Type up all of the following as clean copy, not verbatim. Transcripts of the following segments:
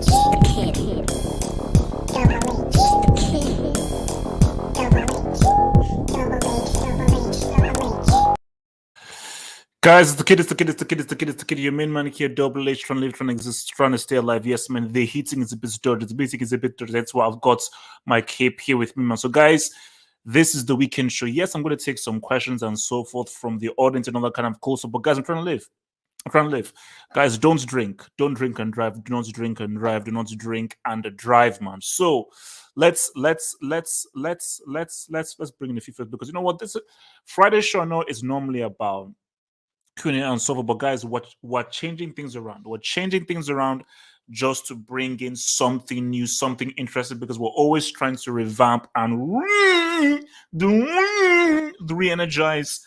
Guys, it's the kid. Your main man here, Double H, trying to live, trying to exist, trying to stay alive. Yes, man, the heating is a bit dirty. The music is a bit dirty. That's why I've got my cape here with me, man. So, guys, this is the weekend show. Yes, I'm going to take some questions and so forth from the audience and all that kind of cool stuff. But, guys, I'm trying to live. Guys, don't drink and drive. Do not drink and drive. Do not drink and drive, man. So let's bring in the FIFA, because you know what, this Friday show I know is normally about Q&A and so forth, but guys, we're changing things around. We're changing things around just to bring in something new, something interesting, because we're always trying to revamp and re-energize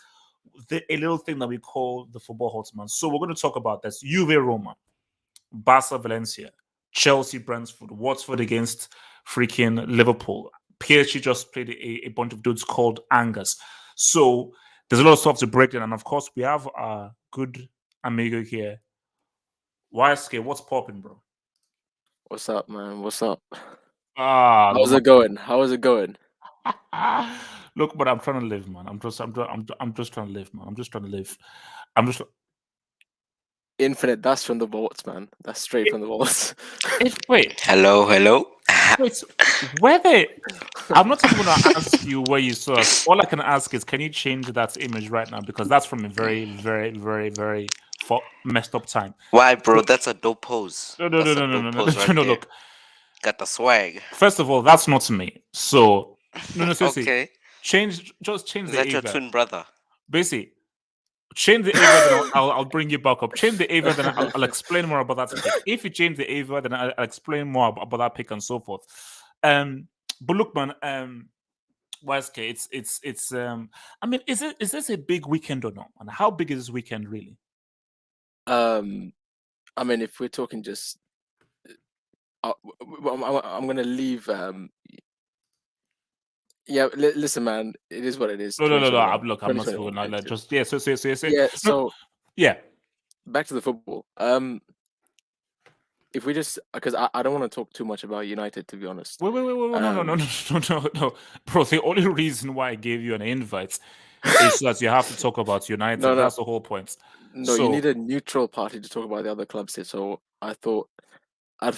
a little thing that we call the football hotman. So we're going to talk about this: Juve, Roma, Barca, Valencia, Chelsea, Brentford, Watford against freaking Liverpool. PSG just played a bunch of dudes called Angers. So there's a lot of stuff to break down, and of course we have our good amigo here. YSK, what's popping, bro? What's up, man? What's up? How's it going? How is it going? Look, but I'm trying to live, man. I'm just trying to live, man. I'm just trying to live. Infinite. That's from the vaults, man. That's straight from the vaults. Wait. Hello. Wait, I'm not even going to ask you where you saw us. All I can ask is, can you change that image right now? Because that's from a very, very, very, very messed up time. Why, bro? That's a dope pose. No. Look, got the swag. First of all, that's not me. So no, seriously. Okay. Change the Is that your twin brother? Basically, change the Ava, then I'll bring you back up. Change the Ava, then I'll explain more about that pick. If you change the Ava, then I'll explain more about that pick and so forth. But look, man, YSK, it's I mean, is this a big weekend or not? And how big is this weekend really? I mean, if we're talking just, I'm gonna leave. Yeah, listen, man. It is what it is. No. Look, I'm not going to just So yeah. So yeah. Back to the football. If we just, because I don't want to talk too much about United, to be honest. Wait. No. Bro, the only reason why I gave you an invite is that you have to talk about United. No. That's the whole point. No, you need a neutral party to talk about the other clubs here. So I thought I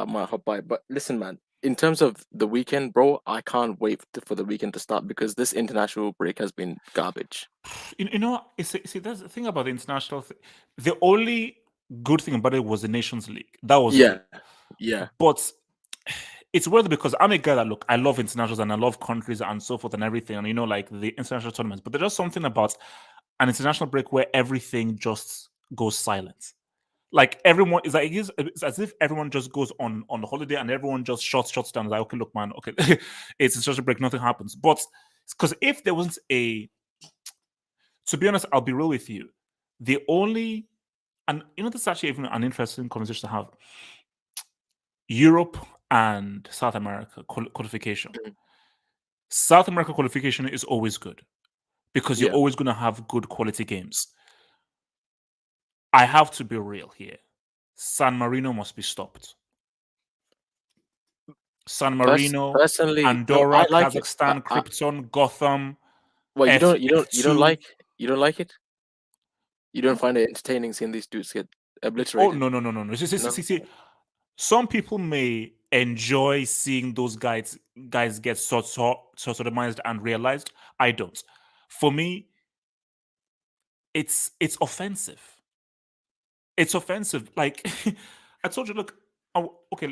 might hop by. But listen, man. In terms of the weekend, bro, I can't wait for the weekend to start, because this international break has been garbage. You know, see, that's the thing about the international thing. The only good thing about it was the Nations League. That was yeah. But it's weird because I'm a guy that, look, I love internationals and I love countries and so forth and everything, and you know, like the international tournaments. But there's just something about an international break where everything just goes silent. Like everyone is like, it's as if everyone just goes on holiday and everyone just shuts down. Like, okay, look, man, okay, it's just a break, nothing happens. But because if there wasn't to be honest, I'll be real with you. The only, and you know, this is actually even an interesting conversation to have. Europe and South America qualification. South America qualification is always good because you're always going to have good quality games. I have to be real here. San Marino must be stopped. San Marino, personally, Andorra, Kazakhstan, Krypton, Gotham. Well, you don't like it? You don't find it entertaining seeing these dudes get obliterated? Oh no. See, some people may enjoy seeing those guys get sodomized and realized. I don't. For me, it's offensive. It's offensive. Like I told you, look. Okay,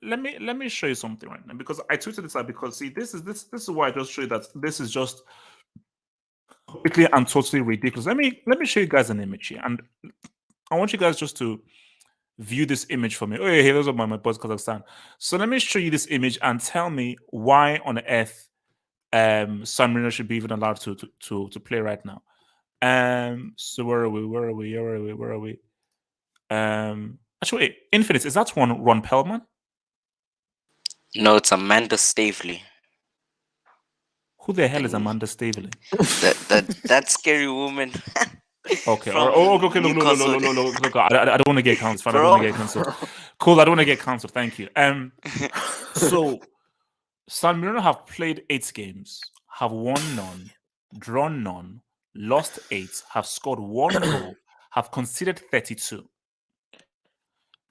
let me show you something right now, because I tweeted this out, because see, this is why I just show you that this is just completely and totally ridiculous. Let me show you guys an image here, and I want you guys just to view this image for me. Oh yeah, those are my boys, Kazakhstan. So let me show you this image and tell me why on earth San Marino should be even allowed to play right now. So where are we? Actually, Infinite, is that one Ron Pellman? No, it's Amanda Stavely. Who the hell is Amanda Stavely? that scary woman. Okay. Okay. Look. I don't want to get cancelled. Cool. I don't want to get cancelled. Thank you. So San Marino have played 8 games, have won none, drawn none, lost 8, have scored 1 goal, have conceded 32.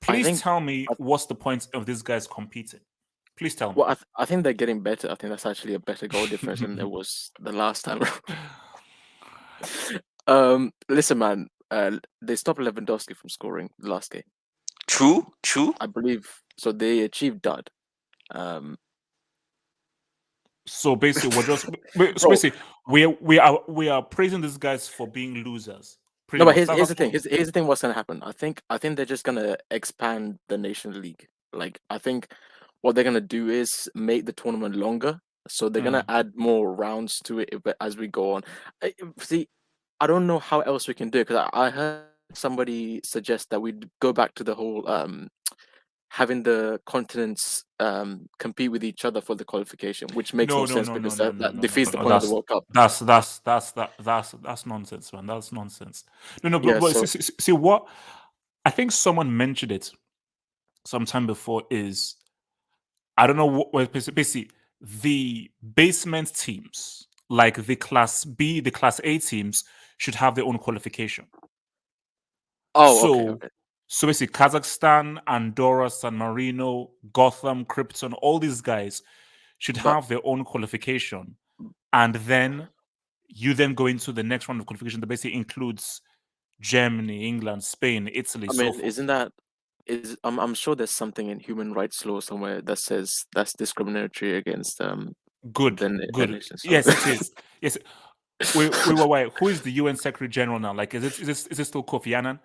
Please tell me what's the point of these guys competing. Please tell me. Well, I think they're getting better. I think that's actually a better goal difference than it was the last time. Listen, man. They stopped Lewandowski from scoring the last game. True. I believe so. They achieved dud. So basically, we're just basically we are praising these guys for being losers. No, but here's the thing. Here's the thing. What's gonna happen? I think they're just gonna expand the Nations League. Like, I think what they're gonna do is make the tournament longer. So they're gonna add more rounds to it as we go on. See, I don't know how else we can do it, because I heard somebody suggest that we go back to the whole having the continents compete with each other for the qualification, which makes no sense because that defeats the point of the World Cup. That's nonsense, man. That's nonsense. No, but so, see what I think someone mentioned it sometime before is, I don't know what basically the basement teams, like the Class B, the Class A teams, should have their own qualification. Okay. So basically, Kazakhstan, Andorra, San Marino, Gotham, Krypton, all these guys should have their own qualification, and then you then go into the next round of qualification that basically includes Germany, England, Spain, Italy. I mean, I'm sure there's something in human rights law somewhere that says that's discriminatory against Good. Yes, it is. Yes. Wait. Who is the UN Secretary General now? Like, is it still Kofi Annan?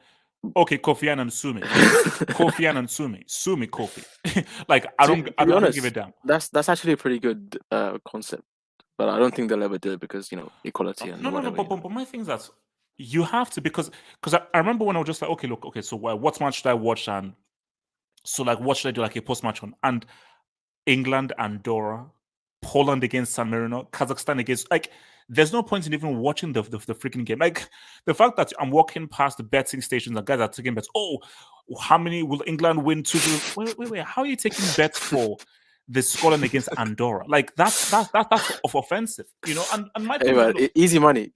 Okay, Kofi Annan, sue me. Kofi Annan, sue me, Kofi. Like, I don't give it down. That's actually a pretty good concept, but I don't think they'll ever do it because equality and whatever. But my thing is that you have to, because I remember when I was just like, okay, so what match should I watch? And so, like, what should I do, like, a post match on? And England, Andorra, Poland against San Marino, Kazakhstan against, like, there's no point in even watching the freaking game. Like, the fact that I'm walking past the betting stations and guys are taking bets. Oh, how many will England win? 2-0? Wait. How are you taking bets for the Scotland against Andorra? Like, that's offensive, And my hey, man, easy money.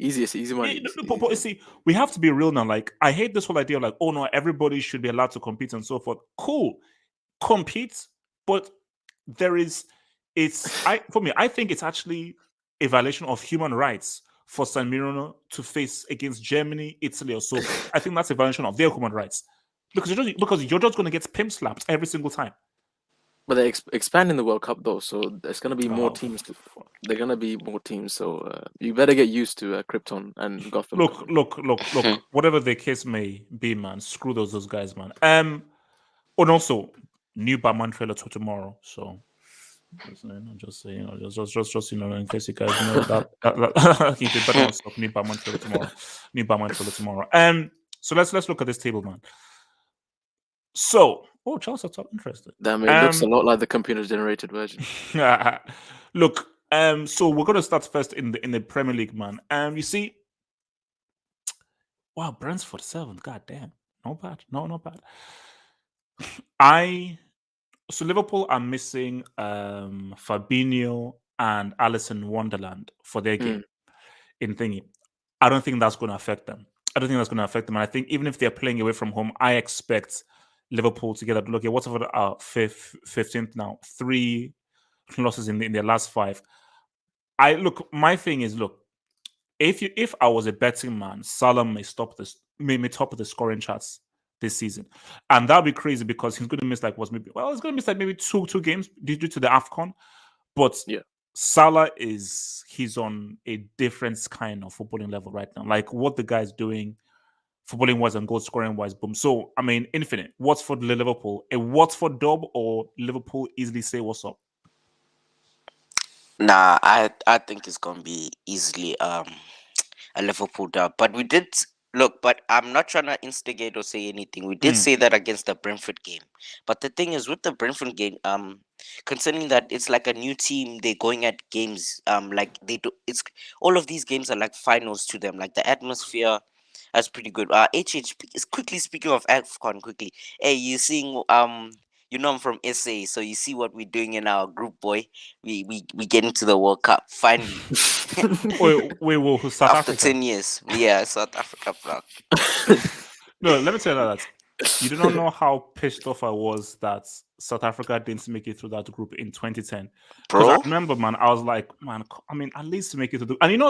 But see, we have to be real now. Like, I hate this whole idea of, like, oh no, everybody should be allowed to compete and so forth. Cool, compete, but for me, I think it's actually a violation of human rights for San Marino to face against Germany, Italy, or so. I think that's a violation of their human rights because you're just going to get pimp slapped every single time. But they're expanding the World Cup though, so there's going to be more teams. They're going to be more teams, so you better get used to Krypton and Gotham. Look. Whatever the case may be, man, screw those guys, man. And also, new Batman trailer for tomorrow, so. Just in case you guys know that he did better stuff. New Batman trailer tomorrow. So let's look at this table, man. So, Chelsea are interested. Damn, it looks a lot like the computer-generated version. Look, so we're gonna start first in the Premier League, man. You see, wow, Brentford 7th. God damn, not bad. No, not bad. So Liverpool are missing Fabinho and Alisson Wonderland for their game in thingy. I don't think that's going to affect them. And I think even if they're playing away from home, I expect Liverpool to get a look at Watford are 15th now, 3 losses in their last 5. My thing is, if I was a betting man, Salah may top of the scoring charts this season, and that'll be crazy because he's going to miss maybe two games due to the AFCON. But Salah he's on a different kind of footballing level right now. Like, what the guy's doing, footballing wise and goal scoring wise, boom. So I mean, infinite. Watford, Liverpool, a Watford dub or Liverpool easily say what's up? Nah, I think it's gonna be easily a Liverpool dub. But we did. Look, but I'm not trying to instigate or say anything. We did say that against the Brentford game. But the thing is, with the Brentford game, concerning that it's like a new team, they're going at games, like they do. It's all of these games are like finals to them. Like the atmosphere, That's pretty good. Is quickly speaking of AFCON, quickly. Hey, you seeing you know I'm from SA, so you see what we're doing in our group, boy. We get into the World Cup finally Wait, who, South after Africa? 10 years. Yeah, South Africa, bro. No, let me tell you that. You do not know how pissed off I was that South Africa didn't make it through that group in 2010. Because I Bro, remember, man, I was like, man, I mean, at least make it to the. And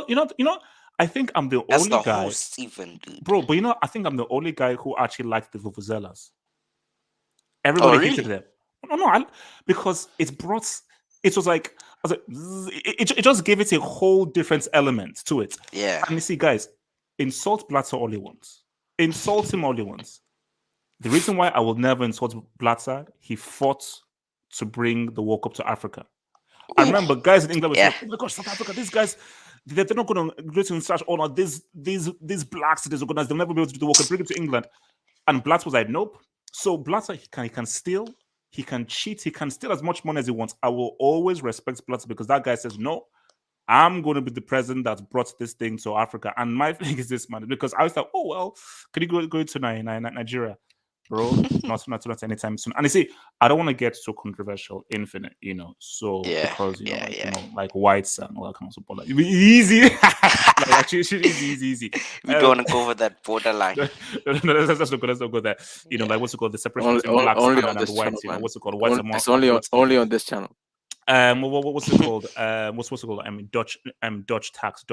I think I'm the that's only the guy, host, even, dude. bro. But I think I'm the only guy who actually liked the Vuvuzelas. Oh, Everybody hated really? them. No, because it brought. It was like, I was like, it just gave it a whole different element to it. Yeah. And you see, guys, insult Blatter all he wants. Insult him all he wants. The reason why I will never insult Blatter, he fought to bring the World Cup to Africa. I Ooh, remember guys in England were saying, yeah. "Oh my gosh, South Africa! These guys, they're not going to go to such honor. These blacks, these organized, they'll never be able to do the World Cup. Bring it to England." And Blatter was like, "Nope." So Blatter, he can steal, he can cheat, he can steal as much money as he wants. I will always respect Blatter because that guy says, "No, I'm going to be the president that brought this thing to Africa." And my thing is this, man, because I was like, "Oh well, can you go to Nigeria, bro?" Not anytime soon. And you see, I don't want to get so controversial, infinite, So Yeah, because yeah. like whites and all that kind of support, like easy, like easy. We don't want to go over that borderline. No, let's not go. Let's not go there. Like what's it called? The separation Only, between blacks only and, on and this channel, whites. man. What's it called? Whites are more. It's only on, political. only on this channel. What's it called? What's it called? I mean, Dutch tax.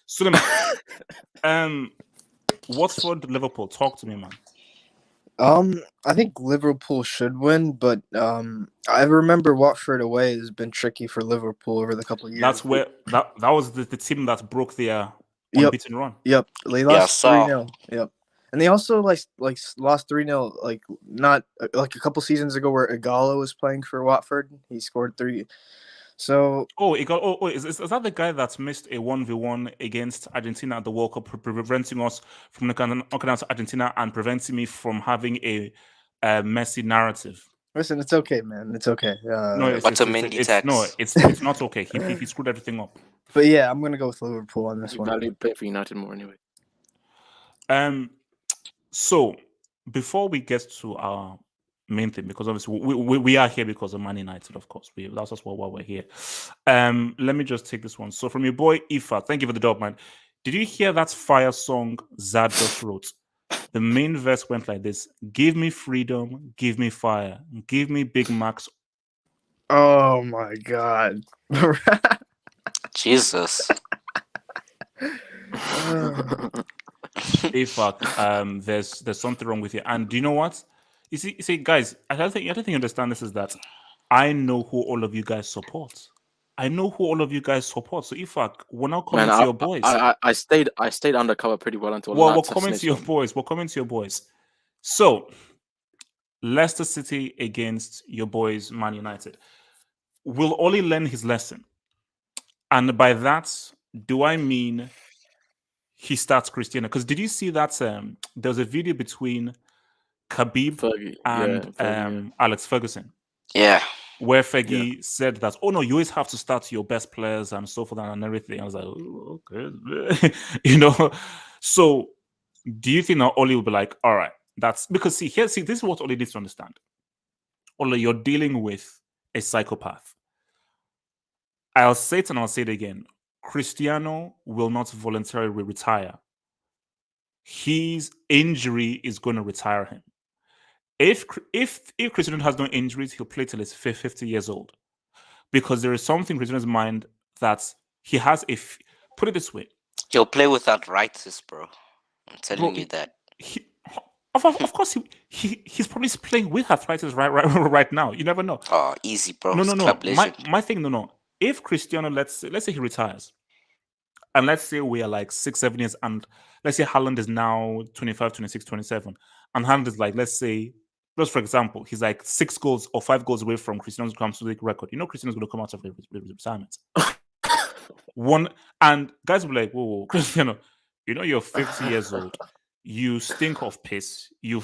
Suleiman, Watford, Liverpool. Talk to me, man. I think Liverpool should win, but I remember Watford away has been tricky for Liverpool over the couple of years. That's where that was the team that broke their Yep. unbeaten run. Yep, they Yeah, I lost saw. 3-0. Yep, and they also like lost 3-0 like not like a couple seasons ago where Igalo was playing for Watford. He scored 3. So Is that the guy that missed a 1v1 against Argentina at the World Cup, preventing us from knocking out Argentina and preventing me from having a messy narrative? listen, it's okay, man. It's okay. No, it's not okay. He screwed everything up. But yeah, I'm gonna go with Liverpool on this one. Value play for United more anyway. So before we get to our main thing, because obviously we are here because of Man United, of course. That's just why we're here. Let me just take this one. So from your boy Ifa, thank you for the dog, man. Did you hear that fire song Zad just wrote? The main verse went like this: "Give me freedom, give me fire, give me Big Macs." Oh my god. Jesus. Ifa, there's something wrong with you. And do you know what? You see, guys, I don't think you understand this is that I know who all of you guys support. I know who all of you guys support. So we're not coming to your boys. I stayed undercover pretty well until we're coming to your boys. We're coming to your boys. So Leicester City against your boys, Man United. Will Oli learn his lesson? And by that, do I mean he starts Cristiano? Because did you see that there was a video between Khabib and Alex Ferguson? Yeah. Where Fergie said that, "Oh no, you always have to start your best players and so forth and everything." I was like, "Oh, okay," So, do you think that Oli will be like, "All right, that's because this is what Oli needs to understand. Oli, you're dealing with a psychopath. I'll say it and I'll say it again. Cristiano will not voluntarily retire. His injury is going to retire him. If Cristiano has no injuries, he'll play till he's 50 years old. Because there is something in Cristiano's mind that he has put it this way. He'll play with arthritis, bro. I'm telling you that. Of course, he's probably playing with arthritis right now. You never know. Oh, easy, bro. No. Club legend. My thing, no. If Cristiano, let's say he retires, and let's say we are like 6-7 years, and let's say Haaland is now 25, 26, 27, and Haaland is like, let's say, just for example, he's like 6 goals or 5 goals away from Cristiano's comes to the record. Cristiano's going to come out of retirement. And guys will be like, whoa, Cristiano, you're 50 years old. You stink of piss. You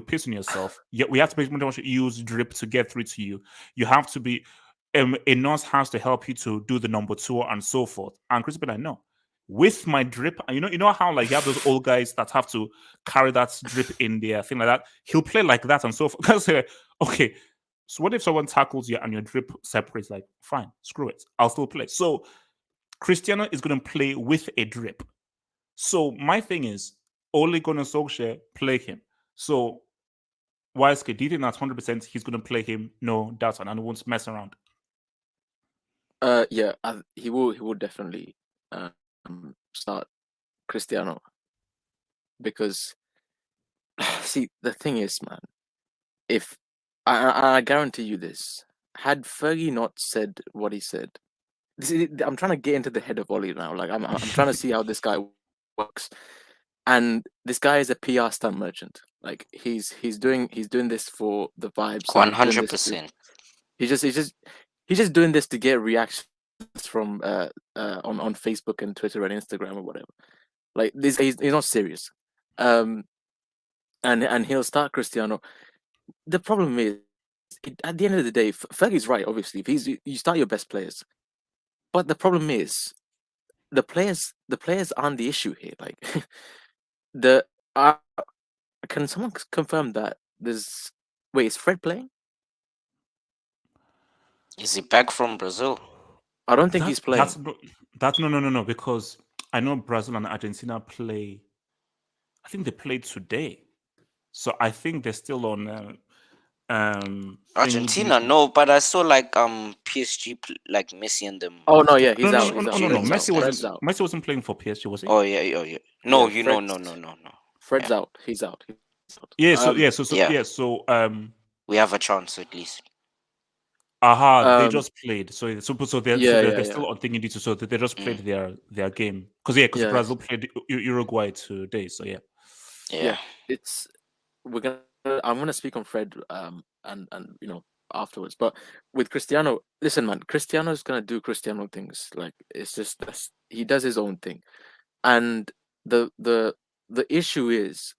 piss on yourself. We have to pretty much use drip to get through to you. You have to be a nurse has to help you to do the number 2 and so forth. And Chris will be like, no, with my drip. And you know how like you have those old guys that have to carry that drip in there, thing like that. He'll play like that and so forth. Okay, so what if someone tackles you and your drip separates? Like, fine, screw it, I'll still play. So Cristiano is going to play with a drip. So my thing is, Ole Gunnar Solskjaer, play him. So Wiseky, do you think that's 100% he's going to play him? No doubt, and won't mess around. Yeah, he will definitely start Cristiano, because see, the thing is, man, if I guarantee you this, had Fergie not said what he said, I'm trying to get into the head of Oli now. Like I'm trying to see how this guy works, and this guy is a PR stunt merchant. Like he's doing this for the vibes. 100%. He's just doing this to get reactions from on Facebook and Twitter and Instagram or whatever. Like this, he's not serious. And he'll start Cristiano. The problem is, at the end of the day, Fergie's right. Obviously, if you start your best players, but the problem is, the players aren't the issue here. Like can someone confirm that there's wait, is Fred playing? Is he back from Brazil? I don't think he's playing. No, because I know Brazil and Argentina play. I think they played today, so I think they're still on. Argentina, no, but I saw like PSG like Messi and them. Oh no, yeah, he's out. No. Messi wasn't playing for PSG, was he? Oh yeah. No, no. Fred's out. He's out. Yeah. So we have a chance at least. They just played. So they're still on thinking due to, so they just played their game because Brazil played Uruguay today. So yeah. I'm gonna speak on Fred and afterwards. But with Cristiano, listen, man, Cristiano's gonna do Cristiano things. Like it's just he does his own thing, and the issue is,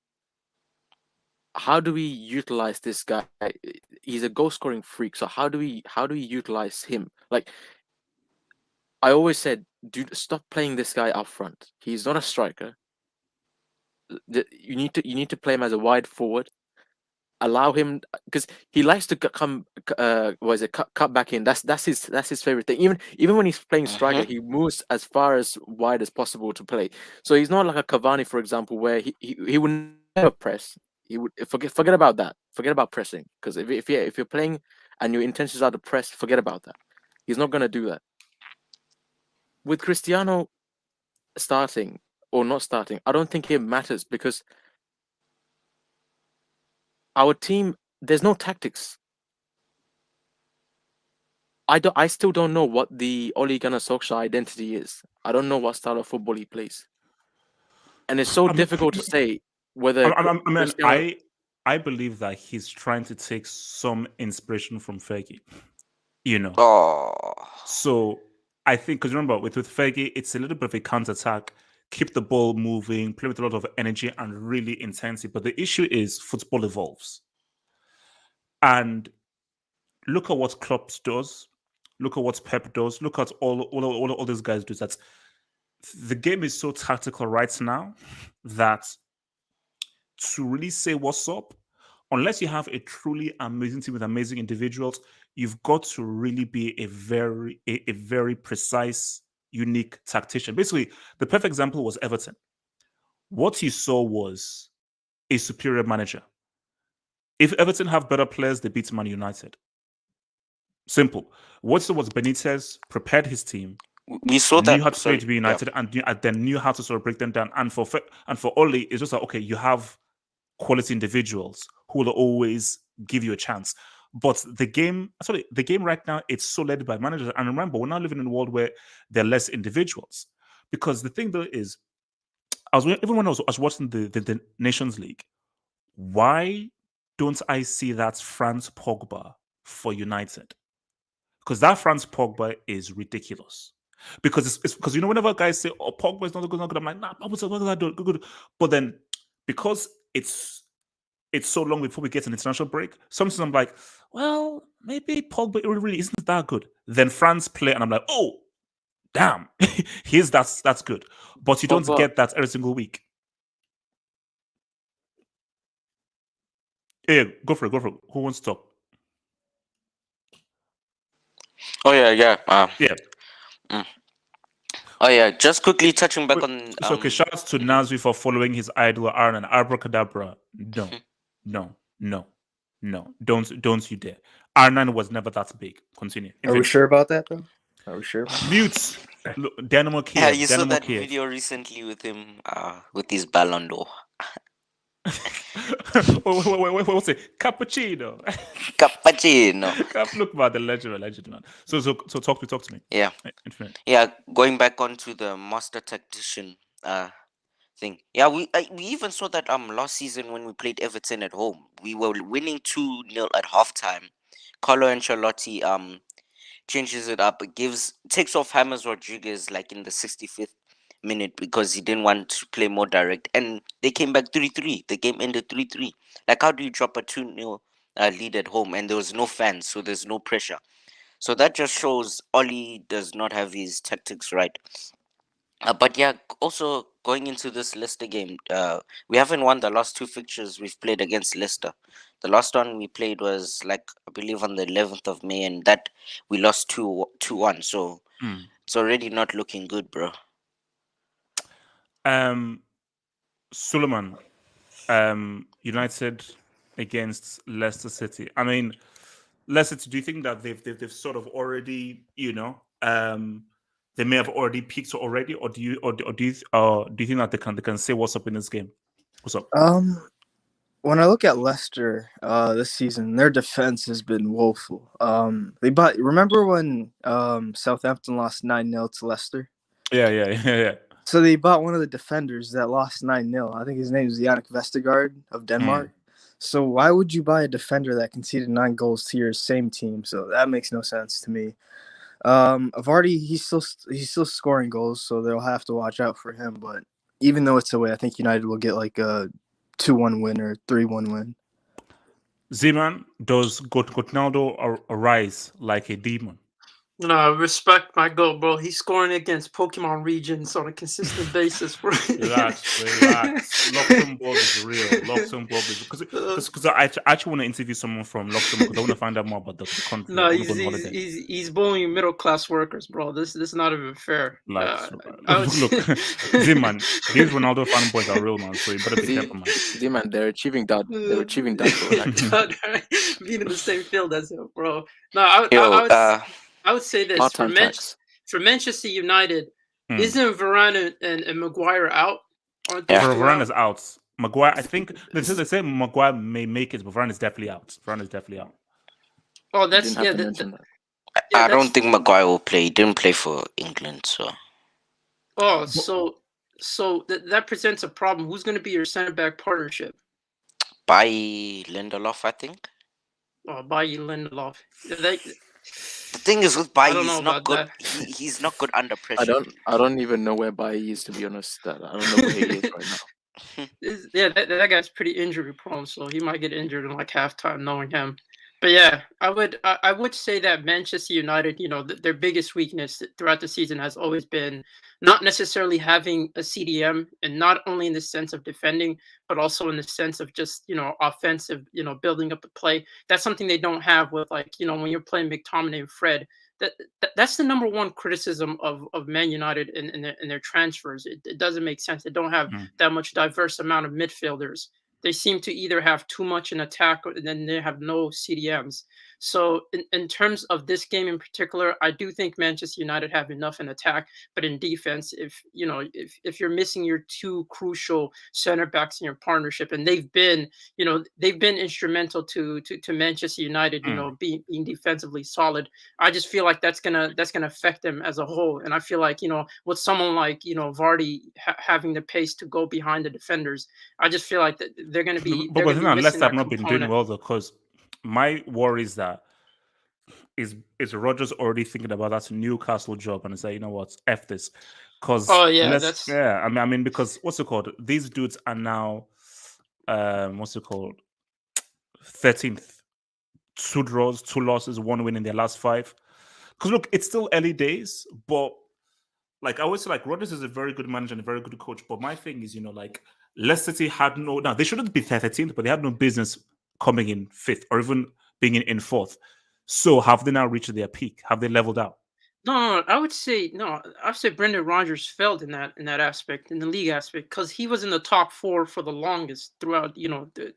how do we utilize this guy? He's a goal scoring freak. So how do we utilize him? Like I always said, dude, stop playing this guy up front. He's not a striker. You need to play him as a wide forward. Allow him, because he likes to come cut back in. That's his favorite thing. Even when he's playing striker, he moves as far as wide as possible to play. So he's not like a Cavani, for example, where he would never press. He would forget about that. Forget about pressing, because if you're playing and your intentions are to press, forget about that. He's not gonna do that. With Cristiano starting or not starting, I don't think it matters, because our team, there's no tactics. I still don't know what the Ole Gunnar Solskjaer identity is. I don't know what style of football he plays, and it's so difficult to say whether. I believe that he's trying to take some inspiration from Fergie. Oh. So I think, because remember, with Fergie, it's a little bit of a counter-attack, keep the ball moving, play with a lot of energy and really intensity. But the issue is football evolves. And look at what Klopp does. Look at what Pep does. Look at all these guys do. That the game is so tactical right now that to really say what's up, unless you have a truly amazing team with amazing individuals, you've got to really be a very precise, unique tactician. Basically, the perfect example was Everton. What you saw was a superior manager. If Everton have better players, they beat Man United. Simple. What so was Benitez prepared his team. We saw that. Knew how to play to be United, and then knew how to sort of break them down. And for Ole, it's just like, okay, you have quality individuals who will always give you a chance. But the game right now, it's so led by managers. And remember, we're now living in a world where there are less individuals. Because the thing though is, even when I was watching the Nations League, why don't I see that Franz Pogba for United? Because that Franz Pogba is ridiculous. Because it's because whenever guys say, "Oh, Pogba is not good," I'm like, "Nah, Pogba's not good." But then because it's so long before we get an international break, sometimes I'm like, well, maybe Pogba really isn't that good. Then France play, and I'm like, oh, damn, that's good. But you don't But- get that every single week. Yeah, go for it. Who wants to talk? Oh yeah. Yeah. Oh yeah. Just quickly touching back on. So okay, shout out to Nazri for following his idol Aaron. Abracadabra. No. Don't you dare. Arnan was never that big. Continue. Are we sure about that though? Are we sure? About that? Mute. Look, Dynamo Kiev. Yeah, you saw Dynamo that Kiev. video recently with him, with his Ballon d'Or. wait, what's it? Cappuccino. Cappuccino. Look about the legend, man. So talk to me. Yeah. Infinite. Yeah, going back onto the master tactician thing. Yeah, we even saw that last season when we played Everton at home. We were winning 2-0 at halftime. Carlo Ancelotti changes it up. Takes off James Rodriguez like in the 65th minute because he didn't want to play more direct, and they came back 3-3. The game ended 3-3. Like, how do you drop a 2-0 lead at home and there was no fans, so there's no pressure? So that just shows Oli does not have his tactics right. But yeah, also going into this Leicester game, we haven't won the last 2 fixtures we've played against Leicester. The last one we played was like, I believe, on the 11th of May, and that we lost 2-1. So it's already not looking good, bro. Suleiman, United against Leicester City. I mean, Leicester, do you think that they've sort of already, they may have already peaked already, or do you think that they can say what's up in this game? What's up? When I look at Leicester this season, their defense has been woeful. Remember when Southampton lost 9-0 to Leicester? Yeah. So they bought one of the defenders that lost 9-0. I think his name is Yannick Vestergaard of Denmark. So why would you buy a defender that conceded 9 goals to your same team? So that makes no sense to me. Vardy, he's still scoring goals, so they'll have to watch out for him. But even though it's away, I think United will get like a 2-1 win or 3-1 win. Zeman, does Coutinho arise like a demon? No, respect my goal, bro. He's scoring against Pokemon regions on a consistent basis, bro. Relax. Luxembourg is real. Luxembourg is because I actually want to interview someone from Luxembourg because I want to find out more about the country. No, he's bullying middle class workers, bro. This is not even fair. Look, Z-man, these Ronaldo fanboys are real, man. So you better be careful, man. Z-man, they're achieving that. They're achieving that, bro. Being in the same field as him, bro. No, I would say this for Manchester United. Isn't Varane and Maguire out? Varane is out. Maguire, I think they say Maguire may make it, but Varane is definitely out. Oh, that's I don't think Maguire will play. He didn't play for England, so. Oh, so that presents a problem. Who's going to be your center back partnership? By Lindelof, I think. Oh, by Lindelof. The thing is with Bailly, he's not good. He's not good under pressure. I don't even know where Bailly is, to be honest. I don't know where he is right now. That guy's pretty injury prone, so he might get injured in like halftime, knowing him. But yeah, I would say that Manchester United, their biggest weakness throughout the season has always been not necessarily having a CDM, and not only in the sense of defending, but also in the sense of just, offensive, building up the play. That's something they don't have with, like, when you're playing McTominay and Fred. That's the number one criticism of Man United in their transfers. It doesn't make sense. They don't have that much diverse amount of midfielders. They seem to either have too much in attack or then they have no CDMs. So in terms of this game in particular, I do think Manchester United have enough in attack, but in defense, if you're missing your 2 crucial center backs in your partnership, and they've been instrumental to Manchester United, being defensively solid, I just feel like that's gonna affect them as a whole. And I feel like, with someone like, Vardy having the pace to go behind the defenders, I just feel like that they're gonna be. But Leicester have not been doing well though, because my worry is that is Rodgers already thinking about that Newcastle job and say, you know what, F this. Because I mean, because what's it called? These dudes are now 13th. 2 draws, 2 losses, 1 win in their last 5. Because look, it's still early days, but Like I always say, like Rodgers is a very good manager and a very good coach. But my thing is, like Leicester City had no. Now they shouldn't be 13th, but they had no business coming in 5th or even being in 4th. So have they now reached their peak? Have they leveled out? No, I would say no. I would say Brendan Rodgers failed in that aspect, in the league aspect, because he was in the top 4 for the longest throughout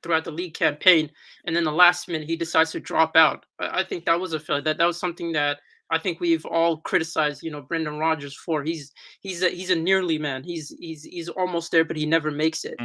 throughout the league campaign, and then the last minute he decides to drop out. I think that was a failure. That was something that I think we've all criticized Brendan Rodgers for. He's a nearly man. He's almost there, but he never makes it.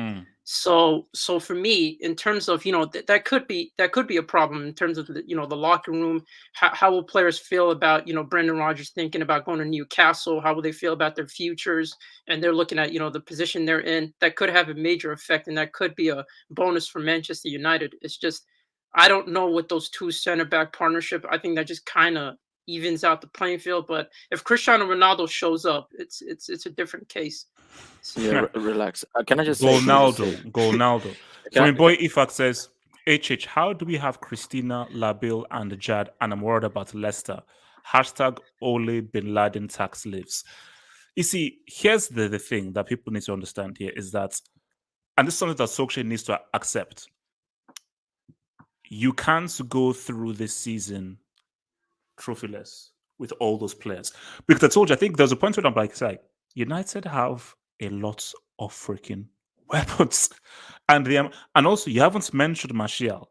So for me, in terms of that could be a problem in terms of the locker room. How will players feel about Brendan Rodgers thinking about going to Newcastle? How will they feel about their futures? And they're looking at the position they're in. That could have a major effect, and that could be a bonus for Manchester United. It's just I don't know what those two center back partnership. I think that just kind of evens out the playing field. But if Cristiano Ronaldo shows up, it's a different case. Yeah, relax. Can I just say? Ronaldo. So my boy Ifak says, HH, how do we have Christina, Labil, and Jad, and I'm worried about Leicester? Hashtag Ole Bin Laden tax lives. You see, here's the thing that people need to understand here is that, and this is something that Solskjaer needs to accept. You can't go through this season trophyless with all those players. Because I told you, I think there's a point where I'm like, United have a lot of freaking weapons. And also you haven't mentioned Martial.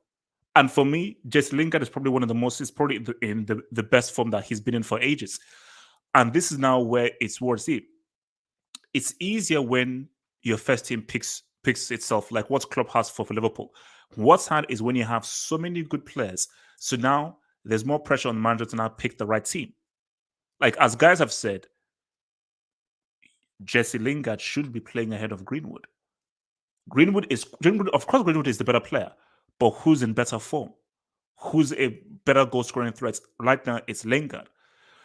And for me, Jesse Lingard is probably one of the most, is probably in the best form that he's been in for ages. And this is now where it's worth it. It's easier when your first team picks itself, like what Klopp has for Liverpool. What's hard is when you have so many good players. So now there's more pressure on the manager to now pick the right team. Like as guys have said, Jesse Lingard should be playing ahead of Greenwood. Greenwood, of course, Greenwood is the better player, but who's in better form? Who's a better goal scoring threat? Right now, it's Lingard.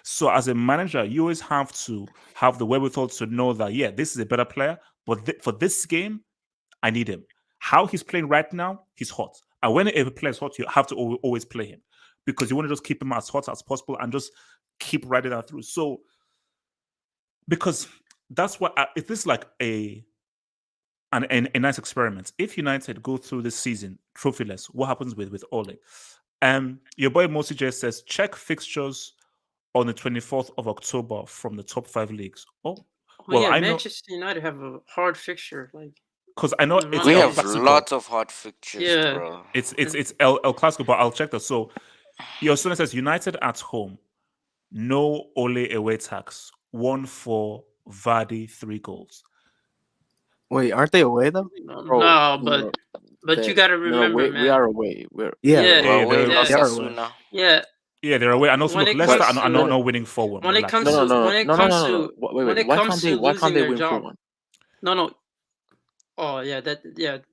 So as a manager, you always have to have the wherewithal to know that, yeah, this is a better player, but for this game, I need him. How he's playing right now, he's hot. And when a player is hot, you have to always play him because you want to just keep him as hot as possible and just keep riding that through. So, because that's what if this is like a nice experiment. If United go through this season trophyless, what happens with Ole? Your boy Mosi J says check fixtures on the 24th of October from the top 5 leagues. Well, yeah, Manchester United have a hard fixture, like because I know we have lots of hard fixtures, bro. It's El Clasico, but I'll check that. So your student says United at home, no Ole away tax, 1-4 Vardy 3 goals. Wait, aren't they away though? No, but you got to remember, man. We are away. They're away. Yeah. Yeah, they're away. And also, Leicester are not winning 4-1. When it comes to why can't they win 4-1? No. Oh yeah, that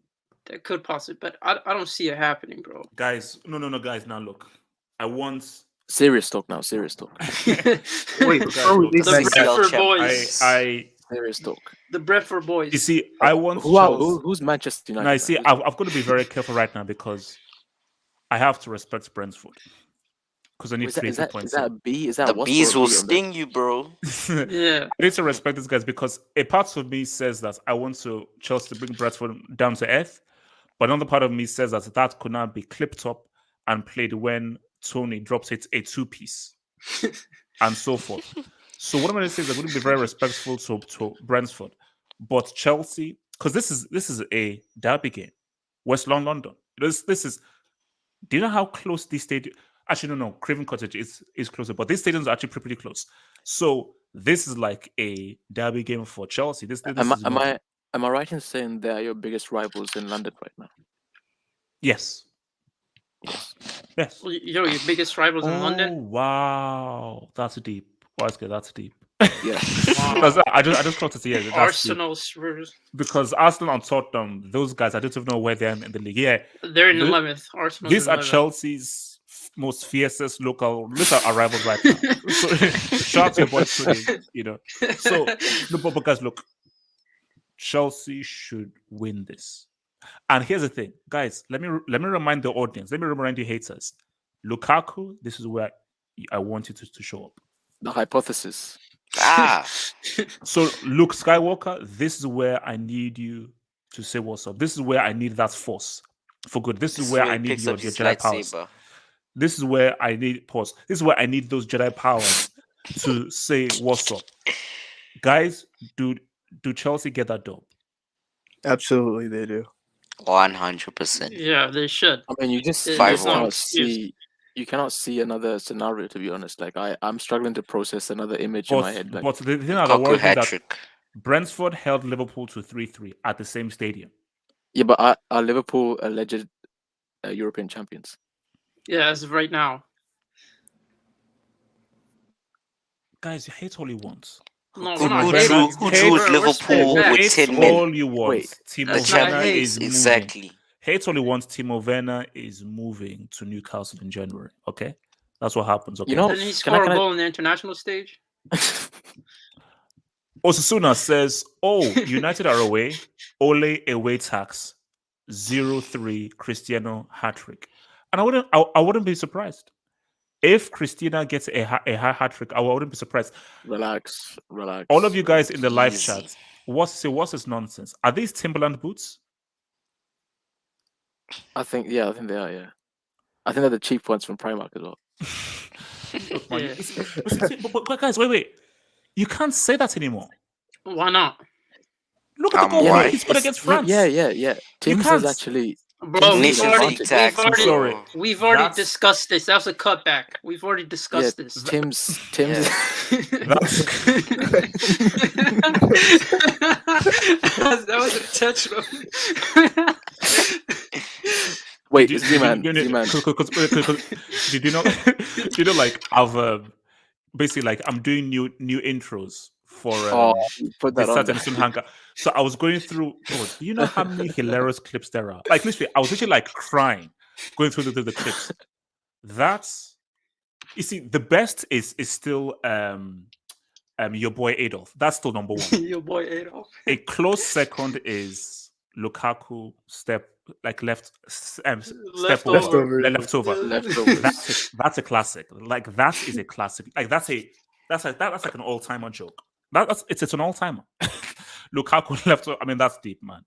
could possibly, but I don't see it happening, bro. Guys, no, guys. Now look, I want serious talk now. Serious talk. Wait, the Brentford boys. Serious talk. The Brentford boys. You see, I want who's Manchester United. Now, you see, I've got to be very careful right now because I have to respect Brentford. Because I need 3 points. Is that a B? Is that the bees will sting you, bro? Yeah. I need to respect these guys because a part of me says that I want Chelsea to bring Brentford down to earth, but another part of me says that could not be clipped up and played when Tony drops it a 2-piece and so forth. So what I'm going to say is I'm going to be very respectful to Brentford, but Chelsea, because this is a derby game, West London. This is. Do you know how close this stadium? Actually, no. Craven Cottage is closer, but this stadium is actually pretty close. So this is like a derby game for Chelsea. Am I right in saying they are your biggest rivals in London right now? Yes. Your biggest rivals in London? Wow, that's deep. That's deep. Yeah. Wow. I just thought to see it. Arsenal, Spurs. Because Arsenal and Tottenham, those guys, I don't even know where they are in the league. Yeah, they're in 11th. Arsenal. These are Chelsea's most fiercest local rivals right now. So, shout out to your boy, So, but guys, look, Chelsea should win this. And here's the thing, guys. Let me remind the audience. Let me remind you haters. Lukaku, this is where I want you to show up. The hypothesis. So, Luke Skywalker, this is where I need you to say what's up. This is where I need that force for good. This is where I he need picks your up his Jedi powers. lightsaber. This is where I need pause. This is where I need those Jedi powers to say what's up. Guys, do Chelsea get that dub? Absolutely, they do. 100%. Yeah, they should. I mean, you just There's no cannot excuse. see. You cannot see another scenario. To be honest, like I'm struggling to process another image in my head. Like, But the thing that Lukaku worries me is that hat-trick. Brentford held Liverpool to 3-3 at the same stadium. yeah, but are Liverpool alleged European champions? Yeah, as of right now. Guys, you hate all you want. No, Who we're not Werner- hating. who hate- drew we're Liverpool spitting with facts. Hate 10 men? all you want. Wait, Timo that's not Werner hate. is moving. Exactly. Hate all you want. Timo Werner is moving to Newcastle in January. Okay, that's what happens. Okay, You know, Didn't he can I- score can a I- goal in the international stage? Osasuna says, "Oh, United are away. Ole away tax 0-3 Cristiano hat-trick." And I wouldn't be surprised if Cristiano gets a hat-trick. I wouldn't be surprised. relax. All of you guys in the live Easy. chat, what's this nonsense? Are these Timberland boots? I think they are. Yeah, I think they're the cheap ones from Primark as well. Look, man, Yeah. but guys, wait. You can't say that anymore. Why not? Look at the goal Why? he scored against France. Yeah. Tim's can't. is actually. Bro, Nation already- League tax, I'm bro. sorry. we've already That's- discussed this. That was a cutback. We've already discussed this. Tim's. That was intentional. Wait, Do you Z-Man. know, like I've basically like I'm doing new intros for Put the that on. Saturn Soon Hanker. So I was going through. Oh, do you know how many hilarious clips there are? Like literally, I was literally like crying going through the clips. That's you see, the best is still your boy Adolf. That's still number one. Your boy Adolf. A close second is Lukaku step Leftover. Leftovers. That's a classic. Like that is a classic. Like that's like an all timer joke. It's an all timer. Lukaku left. I mean that's deep, man.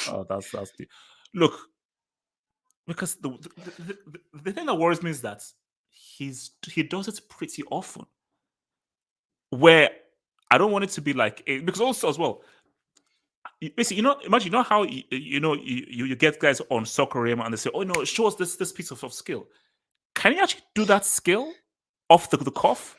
Oh, that's deep. Look, because the thing that worries me is that he does it pretty often. Where I don't want it to be like because also as well. Basically, imagine how you get guys on Soccer Aim and they say, "Oh no, show us this piece of skill." Can you actually do that skill off the cuff?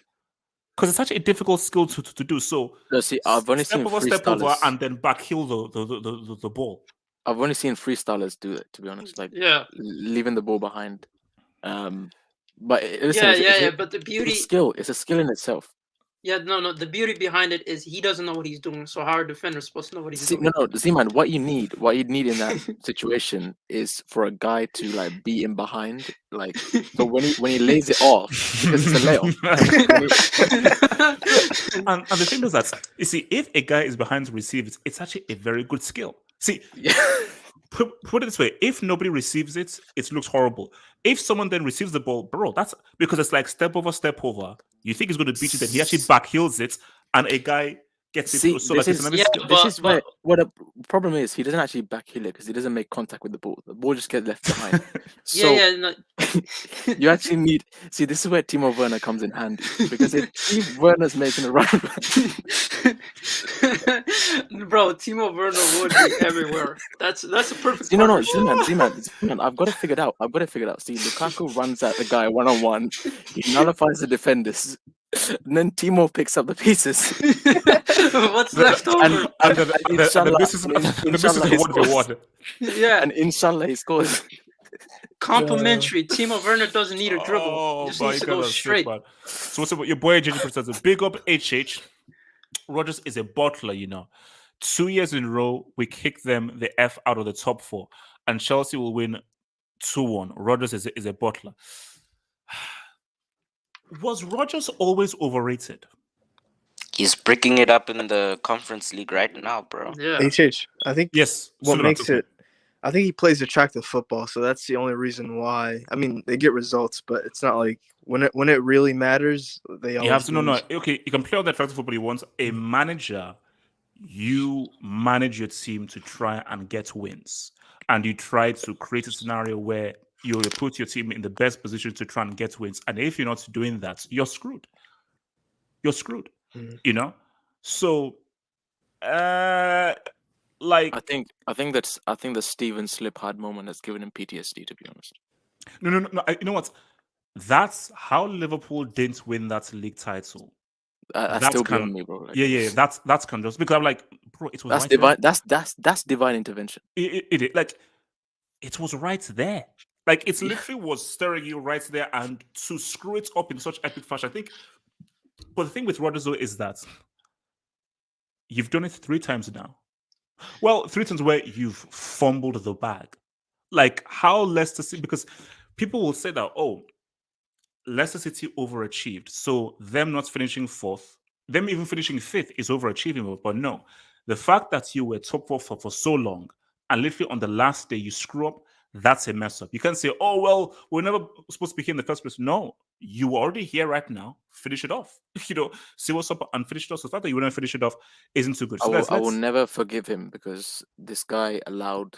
Because it's such a difficult skill to do. So No, see, I've only step seen over, step over, freestylers. and then back heel the ball. I've only seen freestylers do it. To be honest, like Yeah. leaving the ball behind. But listen, Yeah. But the beauty. It's a skill in itself. Yeah, no. The beauty behind it is he doesn't know what he's doing. So how are defenders supposed to know what he's See, doing? no, Z-Man, what you need in that situation is for a guy to like beat him behind. Like, so when he lays it off, because it's a layup. and the thing is that you see, if a guy is behind to receive it, it's actually a very good skill. See, put it this way: if nobody receives it, it looks horrible. If someone then receives the ball, bro, that's because it's like step over, step over. You think he's going to beat you, then he actually back heels it, and a guy gets it. See, So this like is- it's another yeah, skill. This But- is where what the problem is. He doesn't actually back heel it because he doesn't make contact with the ball. The ball just gets left behind. So No, you actually need. See, this is where Timo Werner comes in handy because if Werner's making a run, bro, Timo Werner would be everywhere. That's a perfect. See, no, partnership. Z-Man, I've got to figure it out. See, Lukaku runs at the guy one-on-one. He nullifies the defenders. And then Timo picks up the pieces. What's left over? This is the word. Yeah, And inshallah, he scores. complimentary. Timo Werner doesn't need a dribble. Oh, He just my needs to God, go that's sick, straight. man. So what's up, your boy JJ says, big up HH. Rogers is a butler, 2 years in a row, we kick them the F out of the top four, and Chelsea will win 2-1. Rogers is a butler. Was Rogers always overrated? He's breaking it up in the Conference League right now, bro. Yeah. HH, I think Yes. what Suleiman, makes okay. it I think he plays attractive football, so that's the only reason why. I mean, they get results, but it's not like when it really matters, they You always have to lose. okay, you can play all the attractive football you want. A manager, you manage your team to try and get wins. And you try to create a scenario where you put your team in the best position to try and get wins. And if you're not doing that, you're screwed. You're screwed. Mhm. You know? So like I think the Steven Sliphard moment has given him PTSD, to be honest. no. You know what? That's how Liverpool didn't win that league title. That's still beyond me, bro. Like, yeah. That's kind of because I'm like, bro, it was that's right divine. there. That's divine intervention. Like it was right there. Like it's literally was staring you right there, and to screw it up in such epic fashion. I think. But the thing with Rodgers though is that you've done it 3 times now. Well, 3 times where you've fumbled the bag. Like how Leicester City, because people will say that, oh, Leicester City overachieved. So them not finishing 4th, them even finishing 5th is overachieving. But no, the fact that you were top 4 for so long and literally on the last day you screw up, that's a mess up. You can't say, oh, well, we're never supposed to be here in the first place. No, you were already here right now. Finish it off. See what's up and finish it off. So the fact that you wouldn't finish it off isn't too good. So I will never forgive him because this guy allowed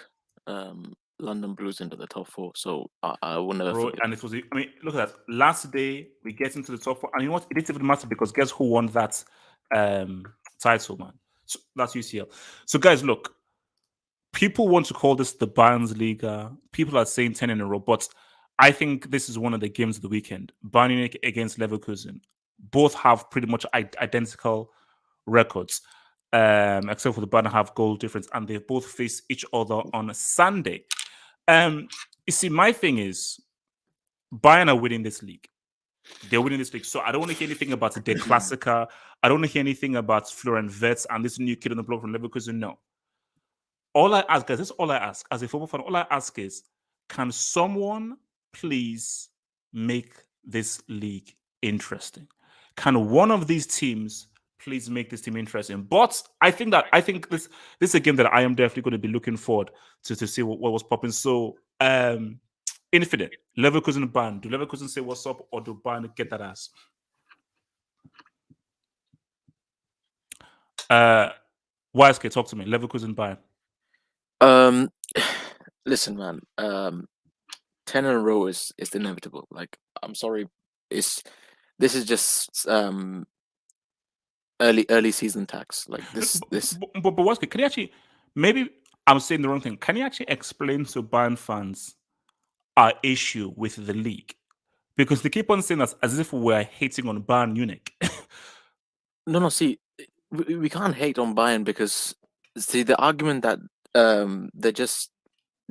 London Blues into the top 4. So I will never forgive and it was, I mean, look at that. Last day, we get into the top 4. And you know what? It didn't even matter because guess who won that title, man? So that's UCL. So, guys, look, people want to call this the Bundesliga. People are saying 10 in a row, but I think this is one of the games of the weekend. Bayern Munich against Leverkusen. Both have pretty much identical records, except for the Bayern have goal difference, and they both face each other on Sunday. You see, my thing is, Bayern are winning this league. They're winning this league. So I don't want to hear anything about the Klassiker. I don't want to hear anything about Florian Wirtz and this new kid on the block from Leverkusen. No. All I ask, guys, this is all I ask. As a football fan, all I ask is, can someone please make this league interesting? Can one of these teams please make this team interesting? But I think this is a game that I am definitely going to be looking forward to see what was popping. So Infinite, Leverkusen Bayern. Do Leverkusen say what's up or do Bayern get that ass? YSK, talk to me. Leverkusen Bayern. Listen, man. 10 in a row is inevitable. Like, I'm sorry, this is just early season tax. Like this. But YSK, can you actually, maybe I'm saying the wrong thing. Can you actually explain to Bayern fans our issue with the league? Because they keep on saying that as if we're hating on Bayern Munich. No. See, we can't hate on Bayern because the argument that they're just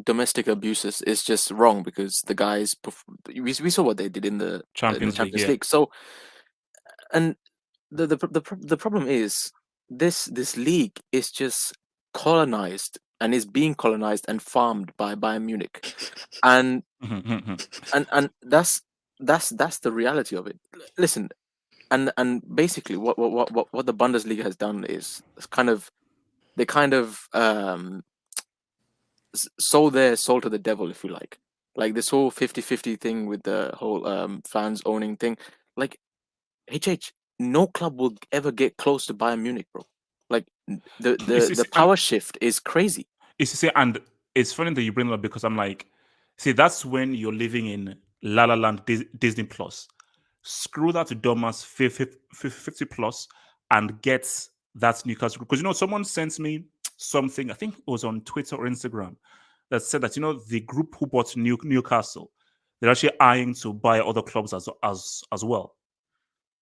domestic abuses is just wrong because the guys we saw what they did in the Champions League. So, and the problem is this league is just colonized and is being colonized and farmed by Bayern Munich, and that's the reality of it. Listen, and basically what the Bundesliga has done is they sold their soul to the devil, if you like this whole 50-50 thing with the whole fans owning thing. Like, no club will ever get close to Bayern Munich, bro. Like the power shift is crazy. And it's funny that you bring it up because I'm like, see, that's when you're living in La La Land Disney Plus. Screw that to Domas 50 plus and get that Newcastle. Because someone sent me something, I think it was on Twitter or Instagram, that said that the group who bought Newcastle, they're actually eyeing to buy other clubs as well.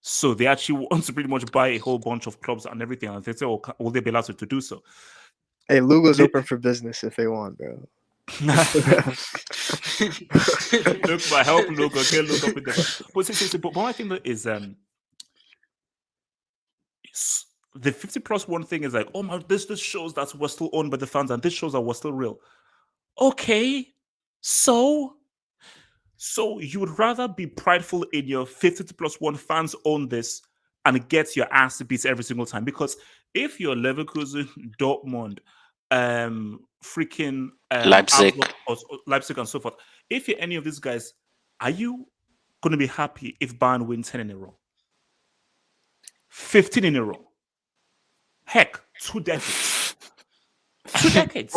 So they actually want to pretty much buy a whole bunch of clubs and everything. And they say, oh, will they be allowed to do so? Hey, Lugo's open for business if they want, bro. Look, my help, Lugo. Get Lugo up with them. But one thing that is the 50 plus 1 thing is like, oh my, this shows that we're still owned by the fans, and this shows that we're still real. Okay, so you would rather be prideful in your 50 plus 1 fans own this and get your ass beat every single time? Because if you're Leverkusen, Dortmund, freaking Leipzig. Leipzig and so forth. If you're any of these guys, are you going to be happy if Bayern win 10 in a row? 15 in a row? Heck, 2 decades. 2 decades.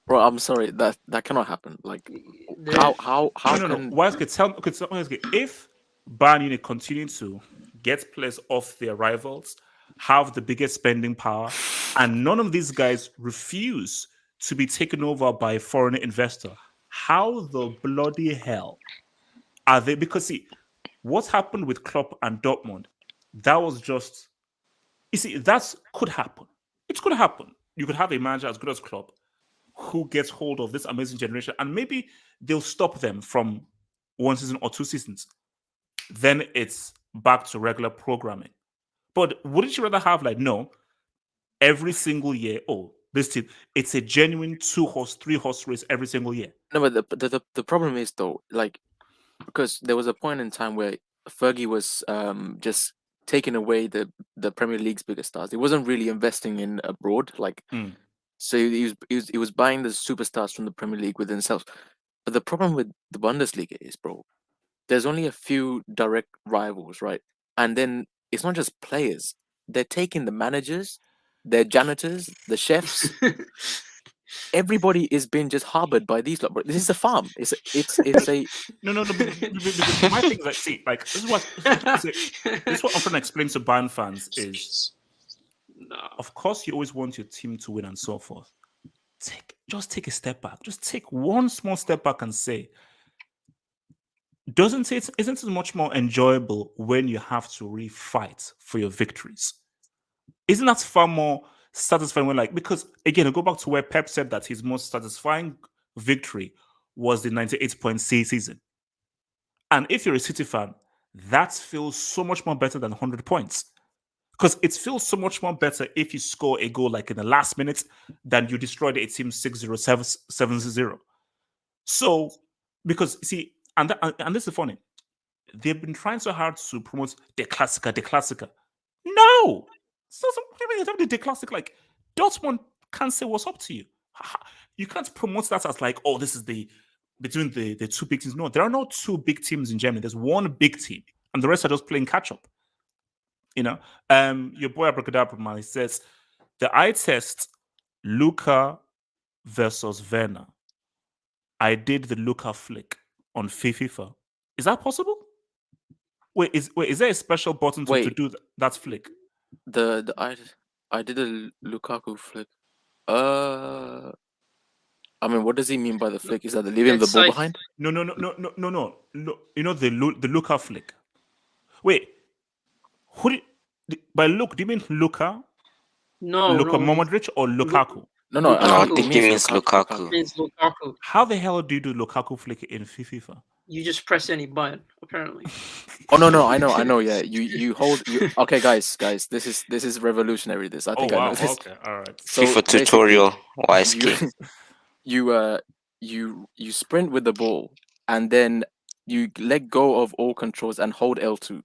Bro, I'm sorry, that cannot happen. Like, Yeah. how No. can Why? Tell me, if Bayern Munich continue to get players off their rivals, have the biggest spending power, and none of these guys refuse to be taken over by a foreign investor, how the bloody hell are they? Because see, what happened with Klopp and Dortmund, that was just, you see, that could happen. It could happen. You could have a manager as good as Klopp who gets hold of this amazing generation, and maybe they'll stop them from 1 season or 2 seasons. Then it's back to regular programming. But wouldn't you rather have, like, no, every single year, this team, it's a genuine 2-horse, 3-horse race every single year? No, but the problem is though, like, because there was a point in time where Fergie was just taking away the Premier League's biggest stars. He wasn't really investing in abroad, like. So he was buying the superstars from the Premier League within themselves. But the problem with the Bundesliga is, bro, there's only a few direct rivals, right? And then it's not just players; they're taking the managers, their janitors, the chefs. Everybody is being just harbored by these. Bro. This is a farm. It's a No. But my thing is, like, see, like, this is what I'm trying to explain to Bayern fans is. No. Of course, you always want your team to win and so forth. Just take a step back. Just take one small step back and say, isn't it much more enjoyable when you have to really fight for your victories? Isn't that far more satisfying when, like, because again, I go back to where Pep said that his most satisfying victory was the 98-point season. And if you're a City fan, that feels so much more better than 100 points. Because it feels so much more better if you score a goal like in the last minute than you destroyed a team 6-0, 7-0. So, because see, and this is funny, they've been trying so hard to promote the Klassiker. No! So the Klassiker, like, Dortmund can't say what's up to you. You can't promote that as like, oh, this is between the 2 big teams. No, there are no 2 big teams in Germany. There's 1 big team, and the rest are just playing catch up. You know, your boy Abracadabra man, he says the eye test Luca versus Werner. I did the Luca flick on FIFA. Is that possible? Wait, is there a special button to do that flick? I did a Lukaku flick. I mean, what does he mean by the flick? Is that leaving the ball behind? No. You know the Luca flick. Wait. By look, do you mean Luka? No. Modric or Lukaku? No. I think he means Lukaku. Lukaku. How the hell do you do Lukaku flick in FIFA? You just press any button, apparently. Oh no, I know. Yeah, you hold. Okay, guys, this is revolutionary. This I think I know this. Okay, all right. So FIFA tutorial. Wise king. You sprint with the ball, and then you let go of all controls and hold L2.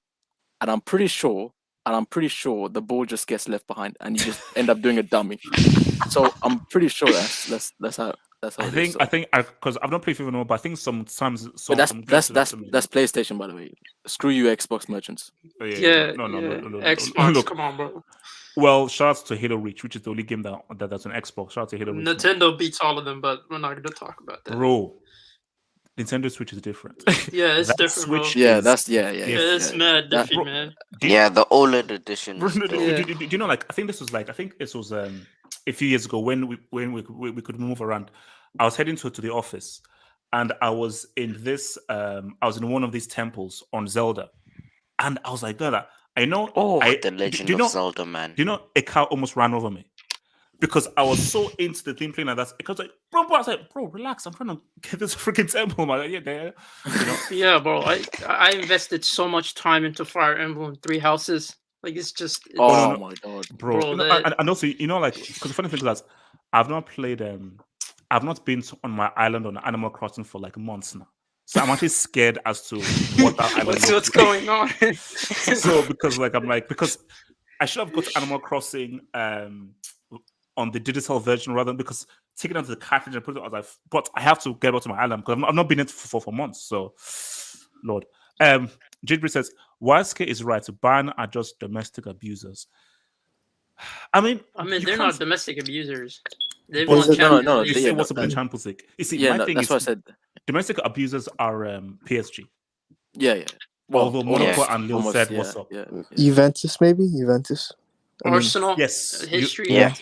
And I'm pretty sure the ball just gets left behind, and you just end up doing a dummy. So I'm pretty sure that's how. I think because I've not played FIFA anymore, but I think sometimes. But that's PlayStation, by the way. Screw you, Xbox merchants. No. Xbox, Look, come on, bro. Well, shout out to Halo Reach, which is the only game that's on Xbox. Shout out to Halo Reach. Nintendo beats all of them, but we're not going to talk about that. Bro, Nintendo Switch is different. Yeah, it's different, Switch bro. Yeah, It's mad different, man. Yeah, the OLED edition. Do you know, like, I think this was a few years ago when we could move around. I was heading to the office, and I was in one of these temples on Zelda, and I was like, Dada, I know. The Legend of Zelda, man. Do you know a car almost ran over me? Because I was so into the thing playing like that. Because like, bro, I was like, bro, relax. I'm trying to get this freaking temple, man. Yeah, there. You know? Yeah, bro. I invested so much time into Fire Emblem 3 Houses. Like, it's just. Oh my god, bro. And also, you know, like, because the funny thing is that I've not played. I've not been on my island on Animal Crossing for like months now. So I'm actually scared as to what that island is. What's going on? So because I should have got to Animal Crossing on the digital version rather than because taking it onto the cartridge and put it, I was like, but I have to get back to my island because I've not been in it for months. So, Lord. Jidbury says, Wiseca is right. Bayern are just domestic abusers. I mean, they're not domestic abusers. They've But won Champions no, League. you they- say yeah, what's no, up in the Champions League. You see, Yeah, my no, thing that's is what I said. domestic abusers are PSG. Yeah. Well, Although Monaco Yeah. and Lille almost, said yeah, what's up. Yeah. Juventus, maybe Juventus. I mean, Arsenal. Yes, History. Yeah.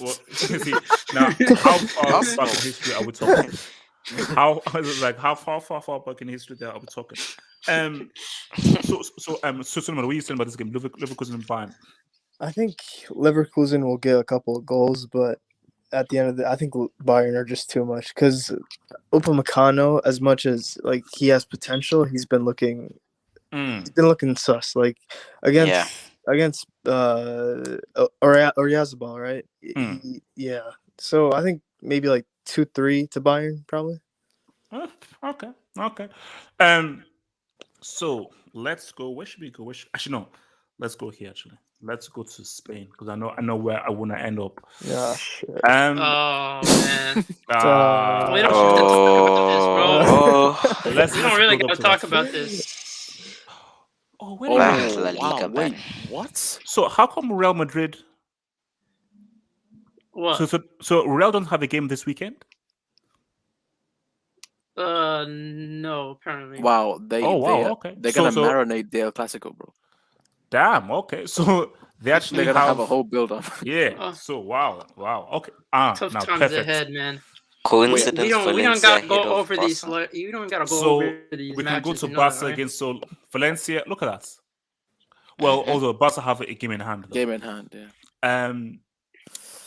Well, see, now how far back in history are we talking? How far back in history there are we talking? So Solomon, what are you saying about this game? Leverkusen and Bayern. I think Leverkusen will get a couple of goals, but at the end of I think Bayern are just too much because Upamecano, as much as like he has potential, he's been looking sus. Like against Oyarzabal, right? Yeah. So I think maybe like 2-3 to Bayern, probably. Okay. So let's go. Where should we go? Actually, no. Let's go here. Actually, let's go to Spain because I know where I want to end up. Yeah. Shit. Oh man. We don't Oh. have to talk about this, bro. Let's We don't really build gotta up to talk that. about this. Oh, wait a minute. La Liga, wow, wait, man. what? So how come Real Madrid? What? So Real don't have a game this weekend? No, apparently. Wow, Okay. They're So- gonna so- marinate their Clasico, bro. Damn. Okay. So they actually They're gonna have a whole build up. Yeah. Oh. So wow. Okay. Tough Now times perfect. ahead, man. Coincidence. We don't Valencia gotta ahead go of over these. Barca? You don't gotta go So over these we can matches. go to you know Barca that, right? against Valencia. Look at that. Well, although Barca have a game in hand. Though. Game in hand, yeah.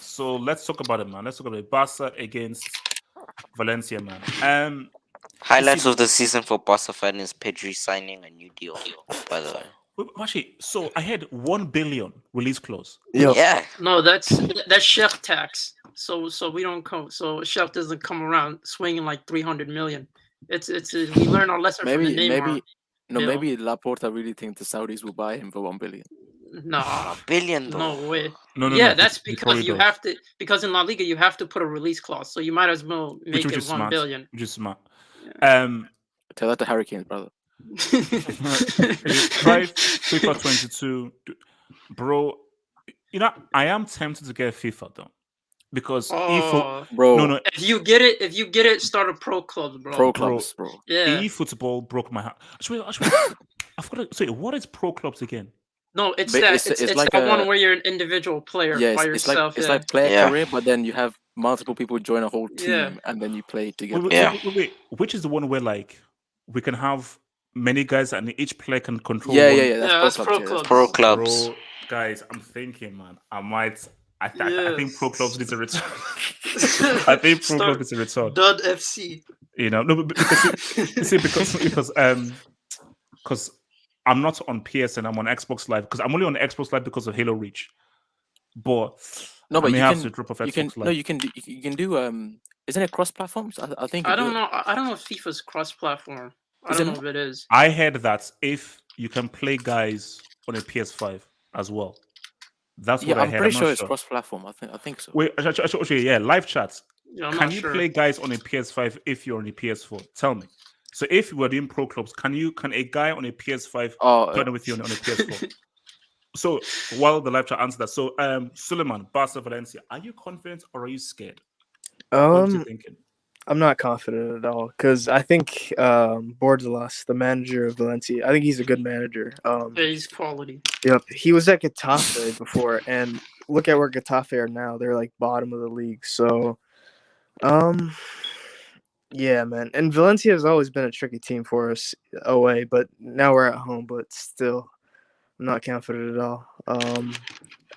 So let's talk about it, man. Let's talk about it. Barca against Valencia, man. Highlights of the season for Barca fan is Pedri signing a new deal, by the way. Actually, so I had 1 billion release clause. Yep. Yeah. No, that's chef tax. So we don't come. So chef doesn't come around swinging like 300 million. We learn our lesson from the Neymar. Maybe Laporta really thinks the Saudis will buy him for 1 billion. No, Billion though. no way. No. Yeah, that's he because probably you does. have to. Because in La Liga you have to put a release clause. So you might as well make which it is 1 smart. billion. Which is smart. Tell that to Hurricanes, brother. Five FIFA 22, bro. You know, I am tempted to get FIFA though, because Oh, Bro, no, if you get it, start a pro club, bro. pro clubs, bro. Yeah. eFootball broke my heart. Actually, I've got to say, what is pro clubs again? No, it's But that. it's It's like that one a- where you're an individual player Yeah, by it's like yourself. it's yeah. like player Yeah. career, but then you have multiple people join a whole team Yeah. and then you play together. Yeah. Wait. Which is the one where like we can have many guys and each player can control Yeah, one? yeah, yeah. That's Yeah, pro that's clubs. pro yeah, clubs. Pro clubs. Bro, guys, I'm thinking, man, I think pro clubs needs a return. I think pro clubs needs a return. Dud FC. You know, no, but because I'm not on PSN, I'm on Xbox Live because I'm only on Xbox Live because of Halo Reach. But No, but I may you have can to drop off you Xbox can Live. no you can do isn't it cross platforms? I think I you do don't it. know. I don't know if FIFA's cross-platform. I Is don't it know if it is. I heard that if you can play guys on a PS5 as well, that's Yeah, what I I'm heard. pretty I'm sure not it's sure. cross platform. I think so. Wait, actually, yeah, live chats. Yeah, I'm Can not you sure. play guys on a PS5 if you're on a PS4? Tell me. So if we're doing pro clubs, can a guy on a PS5 partner with you on a PS4? So while the live chat answers that, so Suleiman, Barca, Valencia, are you confident or are you scared? What are you thinking? I'm not confident at all because I think Bordalas, the manager of Valencia, I think he's a good manager. Yeah, he's quality. Yep, he was at Getafe before, and look at where Getafe are now. They're like bottom of the league. So, yeah, man. And Valencia has always been a tricky team for us away, but now we're at home. But still, I'm not confident at all.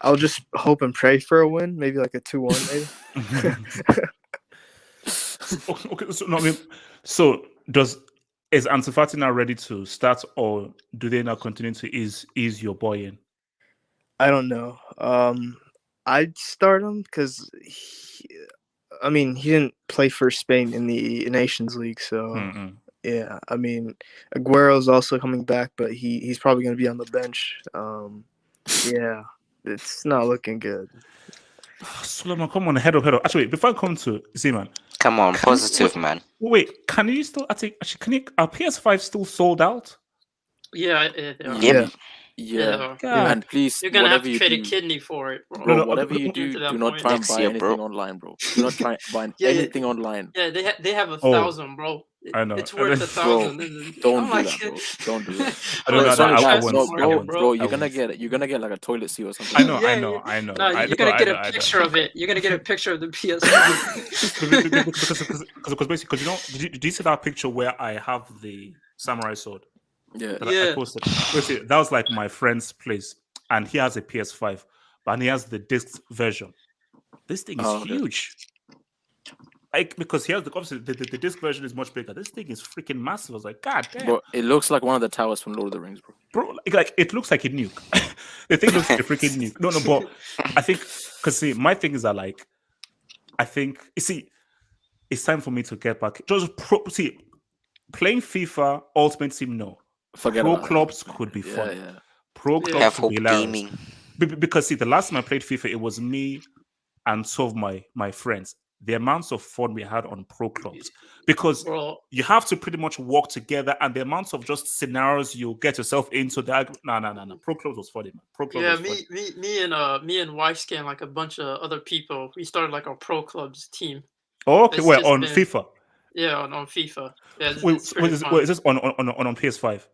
I'll just hope and pray for a win, maybe like a 2-1, maybe. Okay, so no, I mean, so is Ansu Fati now ready to start, or do they now continue to ease your boy in? I don't know. I'd start him because he didn't play for Spain in the Nations League, so yeah. I mean, Aguero's also coming back, but he's probably going to be on the bench. Yeah, It's not looking good. Suleiman, come on, head up. Actually, wait, before I come to Zeman, Come on, Can- positive, wait, man. wait, can you still? Actually, can you? Are PS5 still sold out? Yeah, Yep. Yeah. God. And please, you're gonna have whatever to you trade a do, kidney for it, bro. bro, No, whatever okay, you Get to do, that do not point. try and Next buy year, anything bro. online, bro. Do not try buying Yeah, yeah. anything online. Yeah, they have a Oh, 1,000, bro. I know. It's worth Bro, 1,000. don't I'm do like, that, bro. Don't do that. I Bro, don't know. it's No, only I that. won't. No, I bro, won't. bro, I you're gonna won't. get like a toilet seat or something. I know. Yeah, I know. I know. No, I you're know, gonna get I a know. picture of it. You're gonna get a picture of the PS5. Because basically, because you know, did you see that picture where I have the samurai sword Yeah. that I Yeah. posted? Basically, that was like my friend's place, and he has a PS5, but he has the disc version. This thing is Oh, okay. huge. Like because he has obviously the disc version is much bigger. This thing is freaking massive. I was like, God damn, Bro, it looks like one of the towers from Lord of the Rings, bro. bro, like it looks like a nuke. The thing looks like a freaking nuke. No, but I think because see, my thing is that like I think you see, it's time for me to get back. See, playing FIFA Ultimate Team, no. Forget Pro about that. clubs could be fun. Yeah. Pro Yeah. clubs Have could be hope hilarious. gaming. Because see, the last time I played FIFA, it was me and two of my friends. The amounts of fun we had on pro clubs, because Bro, you have to pretty much work together, and the amounts of just scenarios you get yourself into. That no. Pro clubs was funny, man. Pro clubs yeah, was funny. me and Wifescan, like a bunch of other people, we started like our pro clubs team. Oh, okay, It's well, just on been- FIFA. Yeah, on FIFA. Yeah, it's Wait, pretty is fun. this on PS5?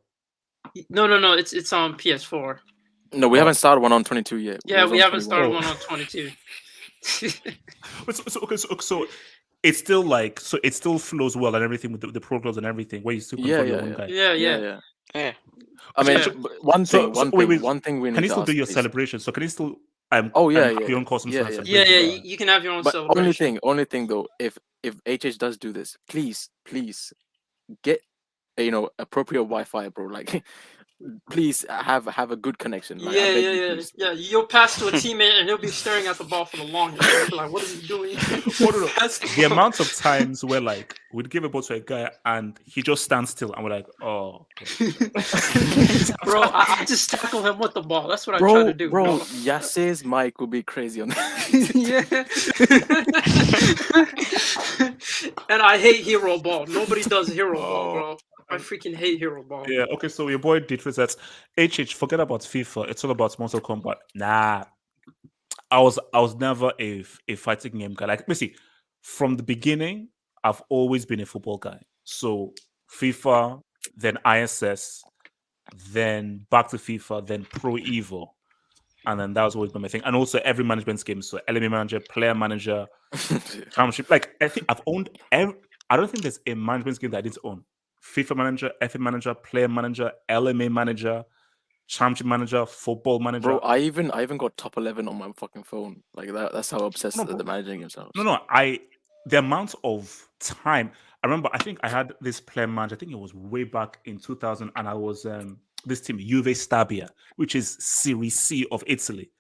No, it's on PS4. No, we Oh. haven't started one on 22 yet. It Yeah, was we on haven't 21. started Oh. one on 22. So it's still like it still flows well and everything with the pro clubs and everything where you still control your own guy. Yeah. Yeah. I mean, Yeah. one thing we Can need you to still ask do your is- celebration? So can you still Oh, yeah, have yeah, your own costumes yeah, for the yeah. Yeah, celebration? you can have your own But celebration. only thing though, if HH does do this, please get appropriate Wi-Fi, bro. Like, please have a good connection. Like, I beg you, please. Yeah. You'll pass to a teammate and he'll be staring at the ball for the longest. You'll be like, what is he doing? No. Pass the The ball. amount of times where like we'd give a ball to a guy and he just stands still and we're like, oh, okay. Bro, I just tackle him with the ball. That's what I try to do, Bro, bro. Yasser's mic will be crazy on that. Yeah. And I hate hero ball. Nobody does hero ball, bro. I freaking hate hero ball. Yeah, okay, so your boy Dietrich says, HH, forget about FIFA. It's all about Mortal Kombat. Nah. I was never a fighting game guy. Like, let me see, from the beginning, I've always been a football guy. So FIFA, then ISS, then back to FIFA, then Pro Evo. And then that was always been my thing. And also every management game. So LMA manager, player manager, championship. Like I think I've owned I don't think there's a management game that I didn't own. FIFA manager, FA manager, player manager, LMA manager, championship manager, football manager. Bro, I even got top 11 on my fucking phone. Like that's how obsessed No, bro. the managing games are. No, the amount of time. I remember I think I had this player manager, I think it was way back in 2000, and I was this team, Juve Stabia, which is Serie C of Italy.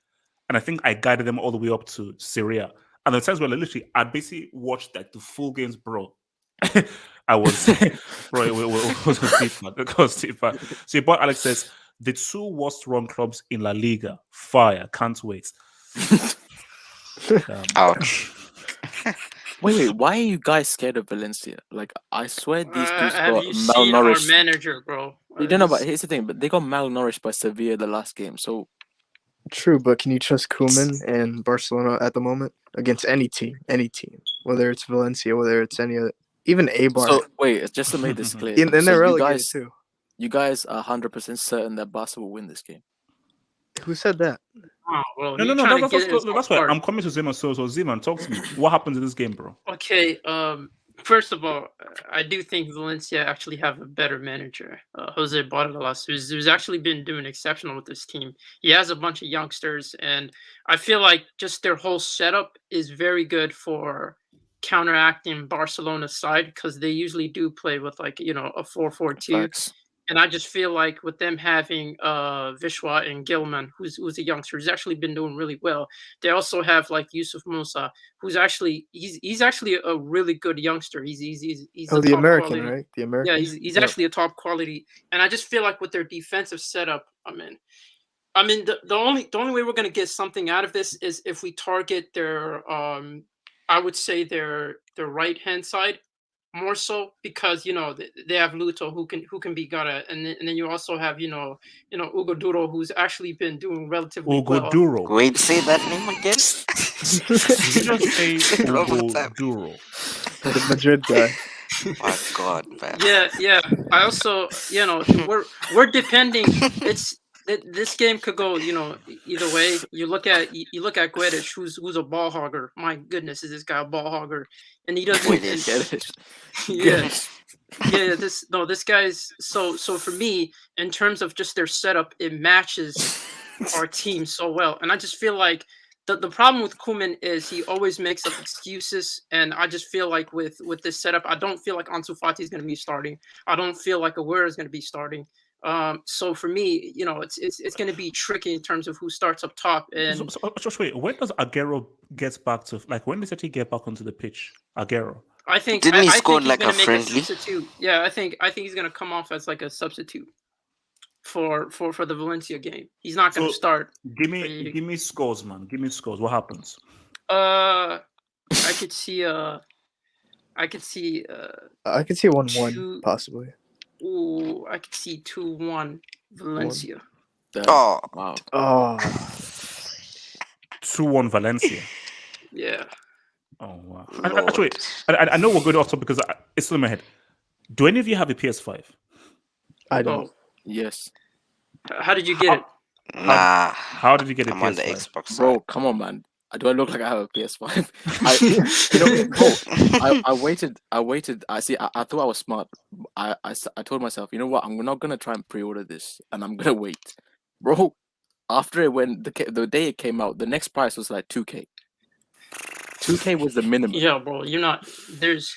And I think I guided them all the way up to Serie. And the times where literally I'd basically watched like the full games, bro. I was bro, it was deep, man. It was deep, man. So your boy Alex says the two worst run clubs in La Liga. Fire, can't wait. Ouch. Wait, why are you guys scared of Valencia? Like, I swear these dudes Have got you seen our malnourished. manager, bro? You don't know, but here's the thing. But they got malnourished by Sevilla the last game. So True, but can you trust Koeman and Barcelona at the moment against any team, whether it's Valencia, whether it's any other, even Eibar, so wait, just to make this clear, and so they're you relegated guys, too. you guys are 100% certain that Barca will win this game. Who said that? Oh, well, No. That's why I'm coming to Zeman. So Zeman, talk to me. What happens in this game, bro? Okay, first of all, I do think Valencia actually have a better manager, Jose Bardalas, who's actually been doing exceptional with this team. He has a bunch of youngsters, and I feel like just their whole setup is very good for counteracting Barcelona's side because they usually do play with like a 4-4-2. Facts. And I just feel like with them having Vishwa and Gilman, who's a youngster, who's actually been doing really well. They also have like Yusuf Musa, who's actually he's actually a really good youngster. He's Oh, a the top American, quality. right? The American. Yeah, he's Yep. actually a top quality. And I just feel like with their defensive setup, I mean, I mean, the only way we're gonna get something out of this is if we target their I would say their right hand side more so, because they have Luto who can be gutta, and then you also have Ugo Duro, who's actually been doing relatively Ugo well. Duro. Wait, say that name again. Did you just say One more Ugo time. Duro? The Madrid guy. My God, man. Yeah. I also, we're depending. This game could go, either way. You look at Guedes, who's a ball hogger. My goodness, is this guy a ball hogger? And he doesn't. Wait, and- Get it? yeah, yeah. This guy's so for me, in terms of just their setup, it matches our team so well. And I just feel like the problem with Koeman is he always makes up excuses, and I just feel like with this setup, I don't feel like Ansu Fati is going to be starting. I don't feel like Aguero is going to be starting. So for me, it's going to be tricky in terms of who starts up top. And Just wait, when does Aguero get back to, like, when does he get back onto the pitch? Aguero. I think Didn't he I score think he's like going a to make friendly? a substitute. Yeah, I think he's going to come off as like a substitute for the Valencia game. He's not going to So, start. Give me scores, man. Give me scores. What happens? I could see I could see I could see 1-1 Two- possibly. I could see 2-1 Valencia. Damn. Oh, Wow. Oh, 2-1 Valencia. Yeah. Oh wow! Lord. Actually, I know we're going off topic because it's still in my head. Do any of you have a PS5? I don't. Oh, Yes. how did you get it? Nah. How did you get a I'm on the PS5? Xbox side. Bro, come on, man. Do I look like I have a PS5? I waited. I thought I was smart. I told myself, you know what? I'm not gonna try and pre-order this, and I'm gonna wait, bro. After it went the day it came out, the next price was like 2K. 2K was the minimum. Yeah, bro. You're not. There's.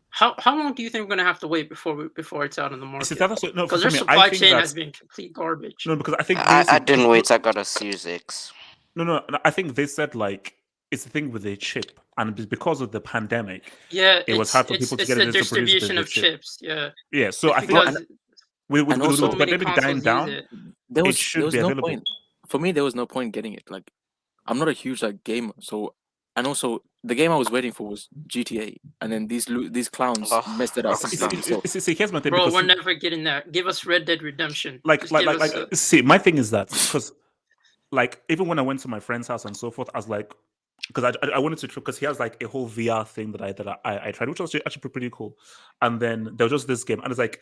How long do you think we're gonna have to wait before it's out in the See, market? that's what, no, Because for their me, supply I think chain that has been complete garbage. no, because I think I didn't wait. I got a Series X. No, I think they said like it's the thing with the chip, and it's because of the pandemic. Yeah, It was hard for people to it's get the it to produce distribution the of chip. chips. Yeah, Yeah, so it's I think because with and also- the so many pandemic dying consoles use down, it. There was should be no available. point for me. There was no point getting it. Like, I'm not a huge gamer, so and also the game I was waiting for was GTA, and then these clowns Oh, messed it up that's completely. So See, here's my thing. Bro, because we're never getting that. Give us Red Dead Redemption. like Just give us see, my thing is that because like even when I went to my friend's house and so forth, I was like, because I wanted to try, because he has like a whole VR thing that I tried, which was actually pretty cool. And then there was just this game, and it's like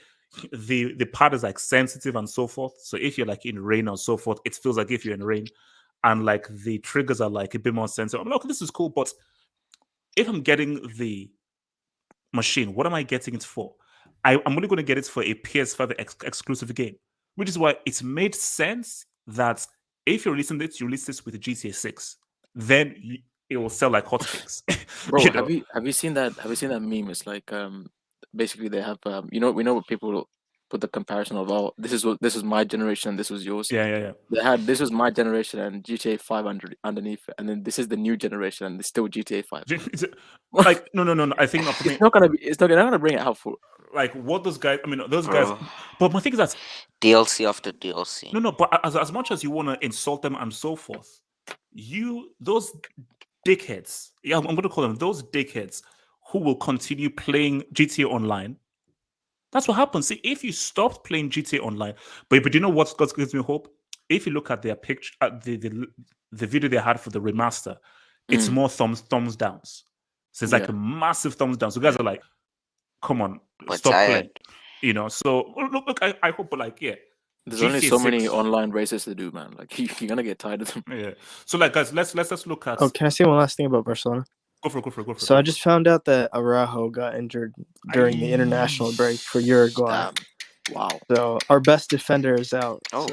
the pad is like sensitive and so forth. So if you're like in rain or so forth, it feels like if you're in rain, and like the triggers are like a bit more sensitive. I'm like, okay, this is cool, but if I'm getting the machine, what am I getting it for? I'm only going to get it for a PS5 exclusive game, which is why it's made sense that if you're releasing this, you release this with GTA 6, then it will sell like hotcakes. bro, You know? have you seen that? Have you seen that meme? It's like basically they have we know what people put the comparison of, oh, this was my generation and this was yours. Yeah. They had this was my generation and GTA 5 underneath it, and then this is the new generation and it's still GTA 5. Like no. I think not for me. It's not gonna bring it out for. Like what those guys. I mean, those guys. Bro. But my thing is that DLC after DLC. no. But as much as you want to insult them and so forth, those dickheads. Yeah, I'm going to call them those dickheads who will continue playing GTA Online. That's what happens. See, if you stopped playing GTA Online, but you know what gives me hope? If you look at their picture, at the video they had for the remaster, it's more thumbs downs. So it's like a massive thumbs down. So guys are like, "Come on, We're stop tired. playing." You know. So look, I hope, but like, yeah, There's only GTA so many 6. online races to do, man. Like you're gonna get tired of them. Yeah. So like, guys, let's just look at. Oh, can I say one last thing about Barcelona? Go for it. So I just found out that Araujo got injured during the international break for Uruguay. Wow. So our best defender is out. Oh.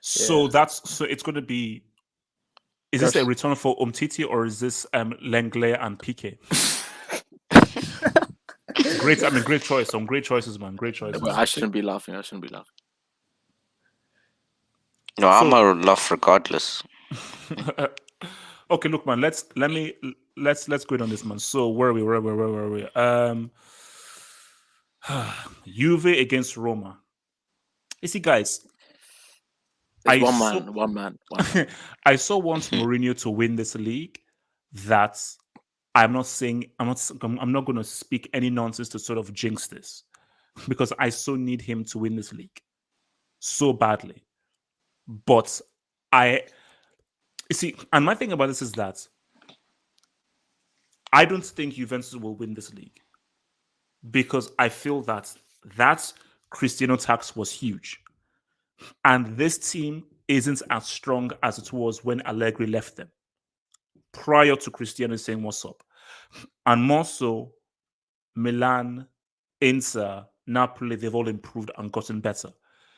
So it's going to be. Is this a return for Umtiti or is this Lenglet and Piqué? Great choice. Some great choices, man. Great choices. But I shouldn't be laughing. No, I'm a laugh regardless. Okay, look, man. Let's go in on this, man. So where are we? Juve against Roma. You see, guys, There's I one saw- man, one man, one man. I so want Mourinho to win this league that I'm not going to speak any nonsense to sort of jinx this, because I so need him to win this league so badly. But you see, and my thing about this is that I don't think Juventus will win this league, because I feel that Cristiano tax was huge, and this team isn't as strong as it was when Allegri left them, prior to Cristiano saying what's up. And more so, Milan, Inter, Napoli, they've all improved and gotten better.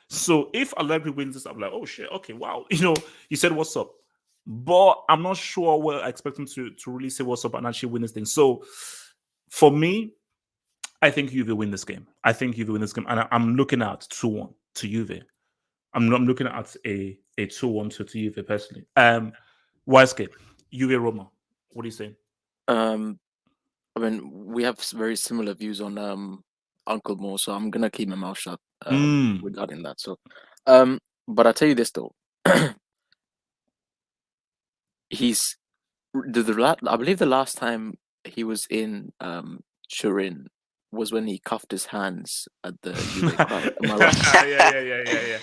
So if Allegri wins this, I'm like, oh shit, okay, wow. You said what's up. But I'm not sure where I expect him to really say what's up and actually win this thing. So for me, I think Juve win this game. I think Juve win this game. And I'm looking at 2-1 to Juve. I'm looking at a 2-1 to Juve personally. Wise Juve Roma. What are you saying? I mean, we have very similar views on Uncle Mo, so I'm gonna keep my mouth shut regarding that. So, but I tell you this though, he's I believe the last time he was in Turin was when he cuffed his hands at the Juve crowd. Am I right?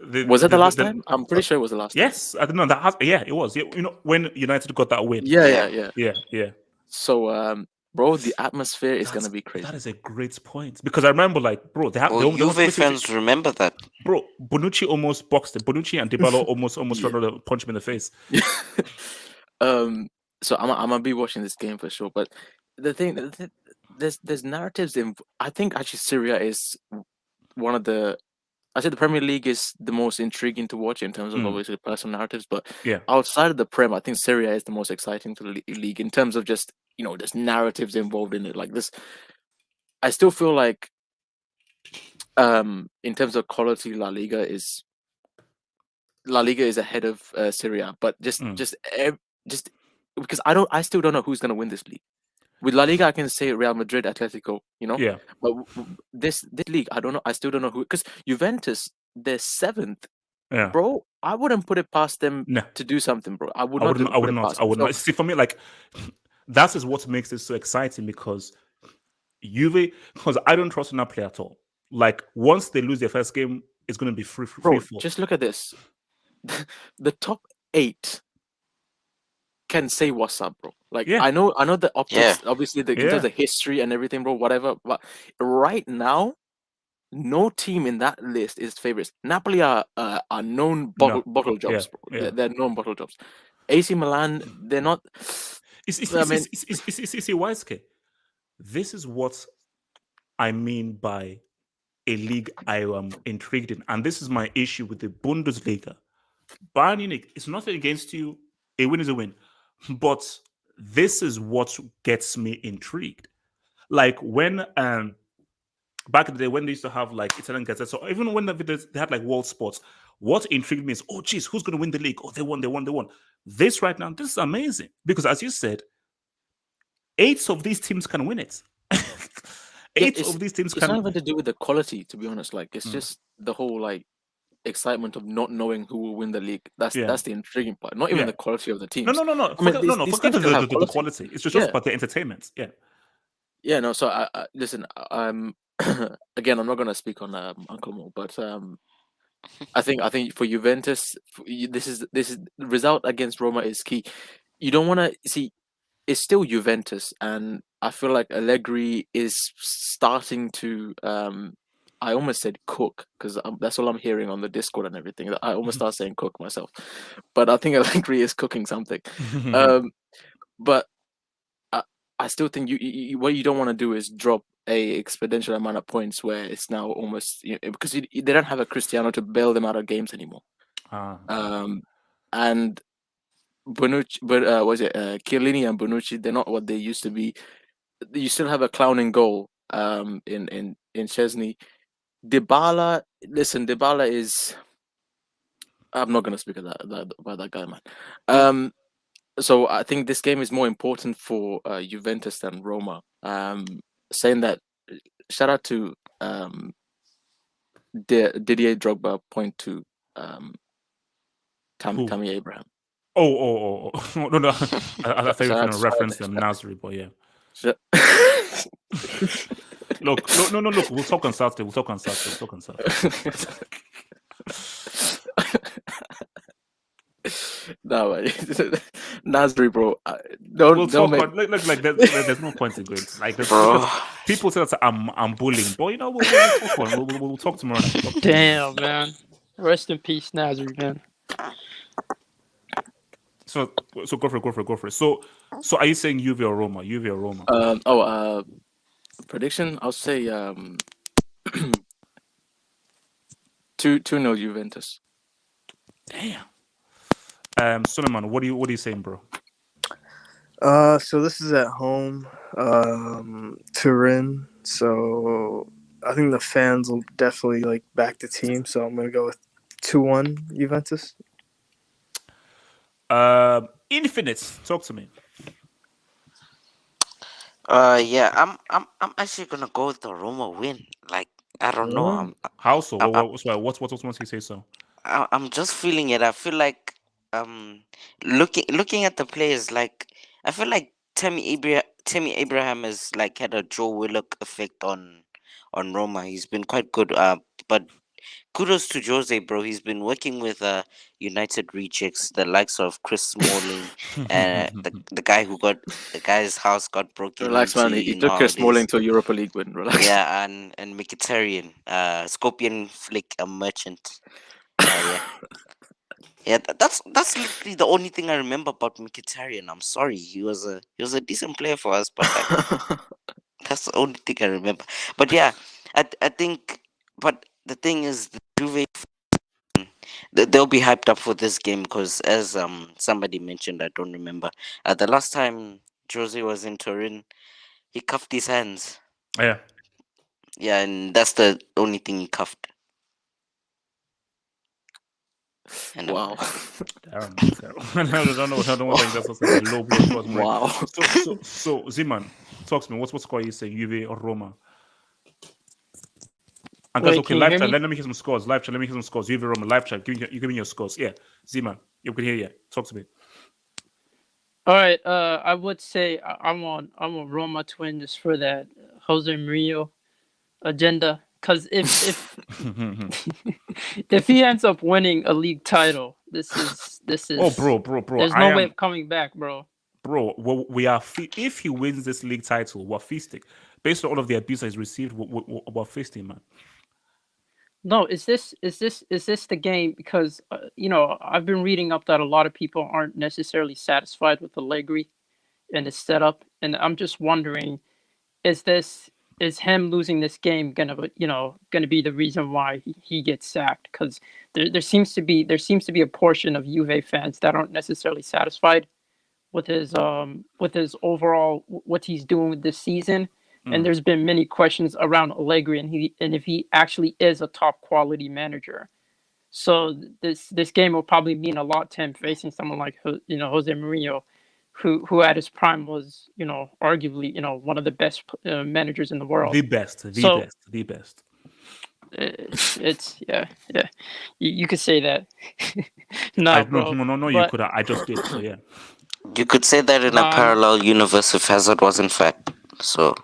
Yeah. Was it the last time? I'm pretty sure it was the last time. Yes, I don't know. It was. Yeah, when United got that win. Yeah. So, bro, the atmosphere is gonna be crazy. That is a great point, because I remember, like, bro, Juve fans remember that. Bro, Bonucci almost boxed him. Bonucci and Dybala almost tried to punch him in the face. So I'm gonna be watching this game for sure. But the thing, there's narratives in. I think actually Serie is one of the. I said the Premier League is the most intriguing to watch in terms of obviously personal narratives, but outside of the Prem, I think Serie is the most exciting to the league in terms of just there's narratives involved in it. Like this, I still feel like, in terms of quality, La Liga is ahead of Serie, but just because I still don't know who's gonna win this league. With La Liga, I can say Real Madrid, Atletico, Yeah. But this league, I don't know. I still don't know who, because Juventus, they're 7th. Yeah. Bro, I wouldn't put it past them to do something, bro. I would not. See, for me, like, that is what makes this so exciting, because Juve, because I don't trust Napoli at all. Like, once they lose their first game, it's going to be free Bro, fall. just look at this. The top 8 can say what's up, bro. Like, I know the optics, obviously in terms of the history and everything, bro, whatever. But right now, no team in that list is favorites. Napoli are known bottle jobs, bro. They're known bottle jobs. AC Milan, they're not. See, Wise, this is what I mean by a league I am intrigued in, and this is my issue with the Bundesliga. Bayern Munich, it's nothing against you. A win is a win. But this is what gets me intrigued. Like, when back in the day, when they used to have like Italian Gazzetta, so even when they had like World Sports, what intrigued me is, oh geez, who's going to win the league? Oh, they won. This right now, this is amazing, because as you said, 8 of these teams can win it. 8 of these teams can. It's not even to do with the quality, to be honest. Like, it's just the whole like excitement of not knowing who will win the league. That's the intriguing part. Not even the quality of the teams. No. Forget the quality. It's just about the entertainment. Yeah. No. So I listen. Again, I'm not gonna speak on Uncle Mo, but I think for Juventus, this is result against Roma is key. You don't want to see. It's still Juventus, and I feel like Allegri is starting to. I almost said cook, because that's all I'm hearing on the Discord and everything. I almost start saying cook myself, but I think Allegri is cooking something. But I still think what you don't want to do is drop a exponential amount of points where it's now almost because they don't have a Cristiano to bail them out of games anymore. And Bonucci, but was it Chiellini and Bonucci? They're not what they used to be. You still have a clown in goal. In Chesney. Dybala, listen, Dybala is. I'm not gonna speak about that guy, man. So I think this game is more important for Juventus than Roma. Saying that, shout out to Didier Drogba point to Who? Tammy Abraham. Oh. No. I thought you were going to reference Nasri, but yeah. Look, no. Look, we'll talk on Saturday. No, man. Nasri, bro. We'll Don't talk make. on. Like there's no point in going. Like Bro. people say that I'm bullying, but we'll talk on. We'll talk tomorrow night. Damn, man. Rest in peace, Nasri, man. So go for it. So are you saying Juve or Roma? Prediction. I'll say 2-0 Juventus. Damn. Suleiman, what are you saying, bro? So this is at home, Turin. So I think the fans will definitely back the team. So I'm gonna go with 2-1 Juventus. Infinite, talk to me. Yeah, I'm actually gonna go with the Roma win. Like, I don't know. How so? What's he say so? I'm just feeling it. I feel like looking at the players, like I feel like Tammy Abraham has like had a Joe Willock effect on Roma. He's been quite good. But kudos to Jose, bro. He's been working with United rejects, the likes of Chris Smalling, the guy's house got broken Relax, into. man. He took Chris Smalling to a Europa League win. Relax. Yeah, and Mkhitaryan, Scorpion Flick, a merchant. Yeah, that's literally the only thing I remember about Mkhitaryan. I'm sorry, he was a decent player for us, but like, that's the only thing I remember. But yeah, I think. But the thing is, the Juve, they'll be hyped up for this game because, as somebody mentioned, I don't remember. The last time Jose was in Turin, he cuffed his hands. Yeah. Yeah, and that's the only thing he cuffed. And wow. I don't know. That's also a low blow. Wow. So Ziman, talk to me. What's the score you saying? Juve or Roma? And guys, okay, live chat. Let me hear some scores. Live chat. Let me hear some scores. Juve, Roma. Live chat. Give me your scores. Yeah, Ziman, you can hear you. Talk to me. All right. I would say I'm on Roma to win just for that Jose Mourinho agenda. Because if if he ends up winning a league title, this is. Oh, bro. There's no way of coming back, bro. Bro, we are. If he wins this league title, we're feasting. Based on all of the abuse he's received, we're feasting, man. No, is this the game? Because I've been reading up that a lot of people aren't necessarily satisfied with Allegri and his setup, and I'm just wondering, is him losing this game gonna be the reason why he gets sacked? Because there seems to be a portion of Juve fans that aren't necessarily satisfied with his overall what he's doing this season. And there's been many questions around Allegri and if he actually is a top quality manager. So this game will probably mean a lot to him facing someone like Jose Mourinho, who at his prime was arguably one of the best managers in the world. The best. It's yeah. You could say that. No, you could. I just did. So yeah. You could say that in a parallel universe if Hazard wasn't fat. So.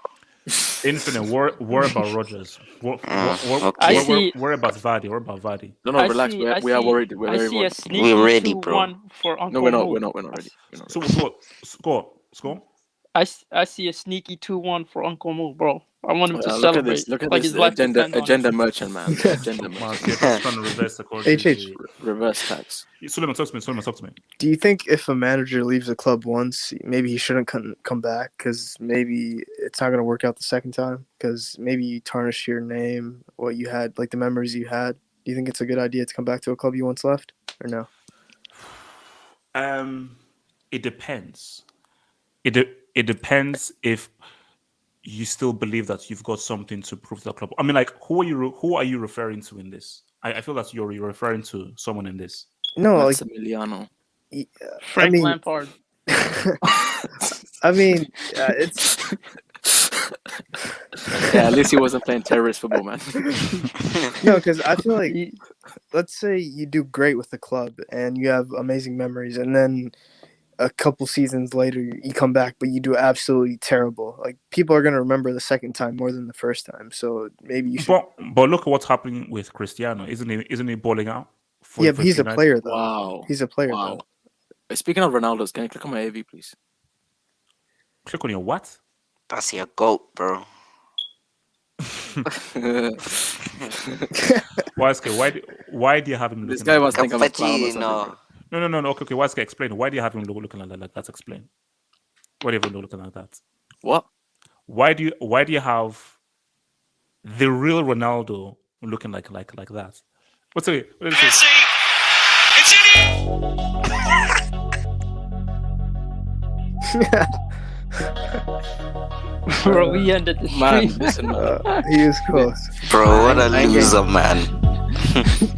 Infinite. Worry about Rodgers. Worry about Vardy. No, relax. We are worried. We're very worried. We're ready, bro. No, we're not ready. So score. I see a sneaky 2-1 for Uncle Mo, bro. I want him to Look celebrate. Look at this agenda merchant, man. Agenda merchant. Trying to reverse the course. Reverse tax. Suleiman, talk to me. Do you think if a manager leaves a club once, maybe he shouldn't come back because maybe it's not going to work out the second time? Because maybe you tarnish your name, what you had, like the memories you had. Do you think it's a good idea to come back to a club you once left, or no? It depends. It depends if you still believe that you've got something to prove to the club. I mean, like, who are you referring to in this? I feel that you're referring to someone in this. No, like Emiliano. Frank Lampard. I mean, it's Yeah, at least he wasn't playing terrorist football, man. No, because I feel like, let's say you do great with the club and you have amazing memories, and then a couple seasons later you come back, but you do absolutely terrible. Like, people are gonna remember the second time more than the first time. So maybe you should. But look at what's happening with Cristiano. Isn't he balling out? Yeah, but he's a United? player though. Wow. He's a player Wow. though. Speaking of Ronaldo's, can you click on my AV, please? Click on your what? That's your goat, bro. YSK, why do you have him looking This guy like must that? think I'm a clown or Confetti, something. no. No. Okay, YSK, explain. Why do you have him looking like that? Explain. Why do you have him looking like that? What? Why do you have the real Ronaldo looking like that? What's it? What is it? Bro, we ended the Man, stream. listen, man. He is close. Bro, what a I ain't loser, man.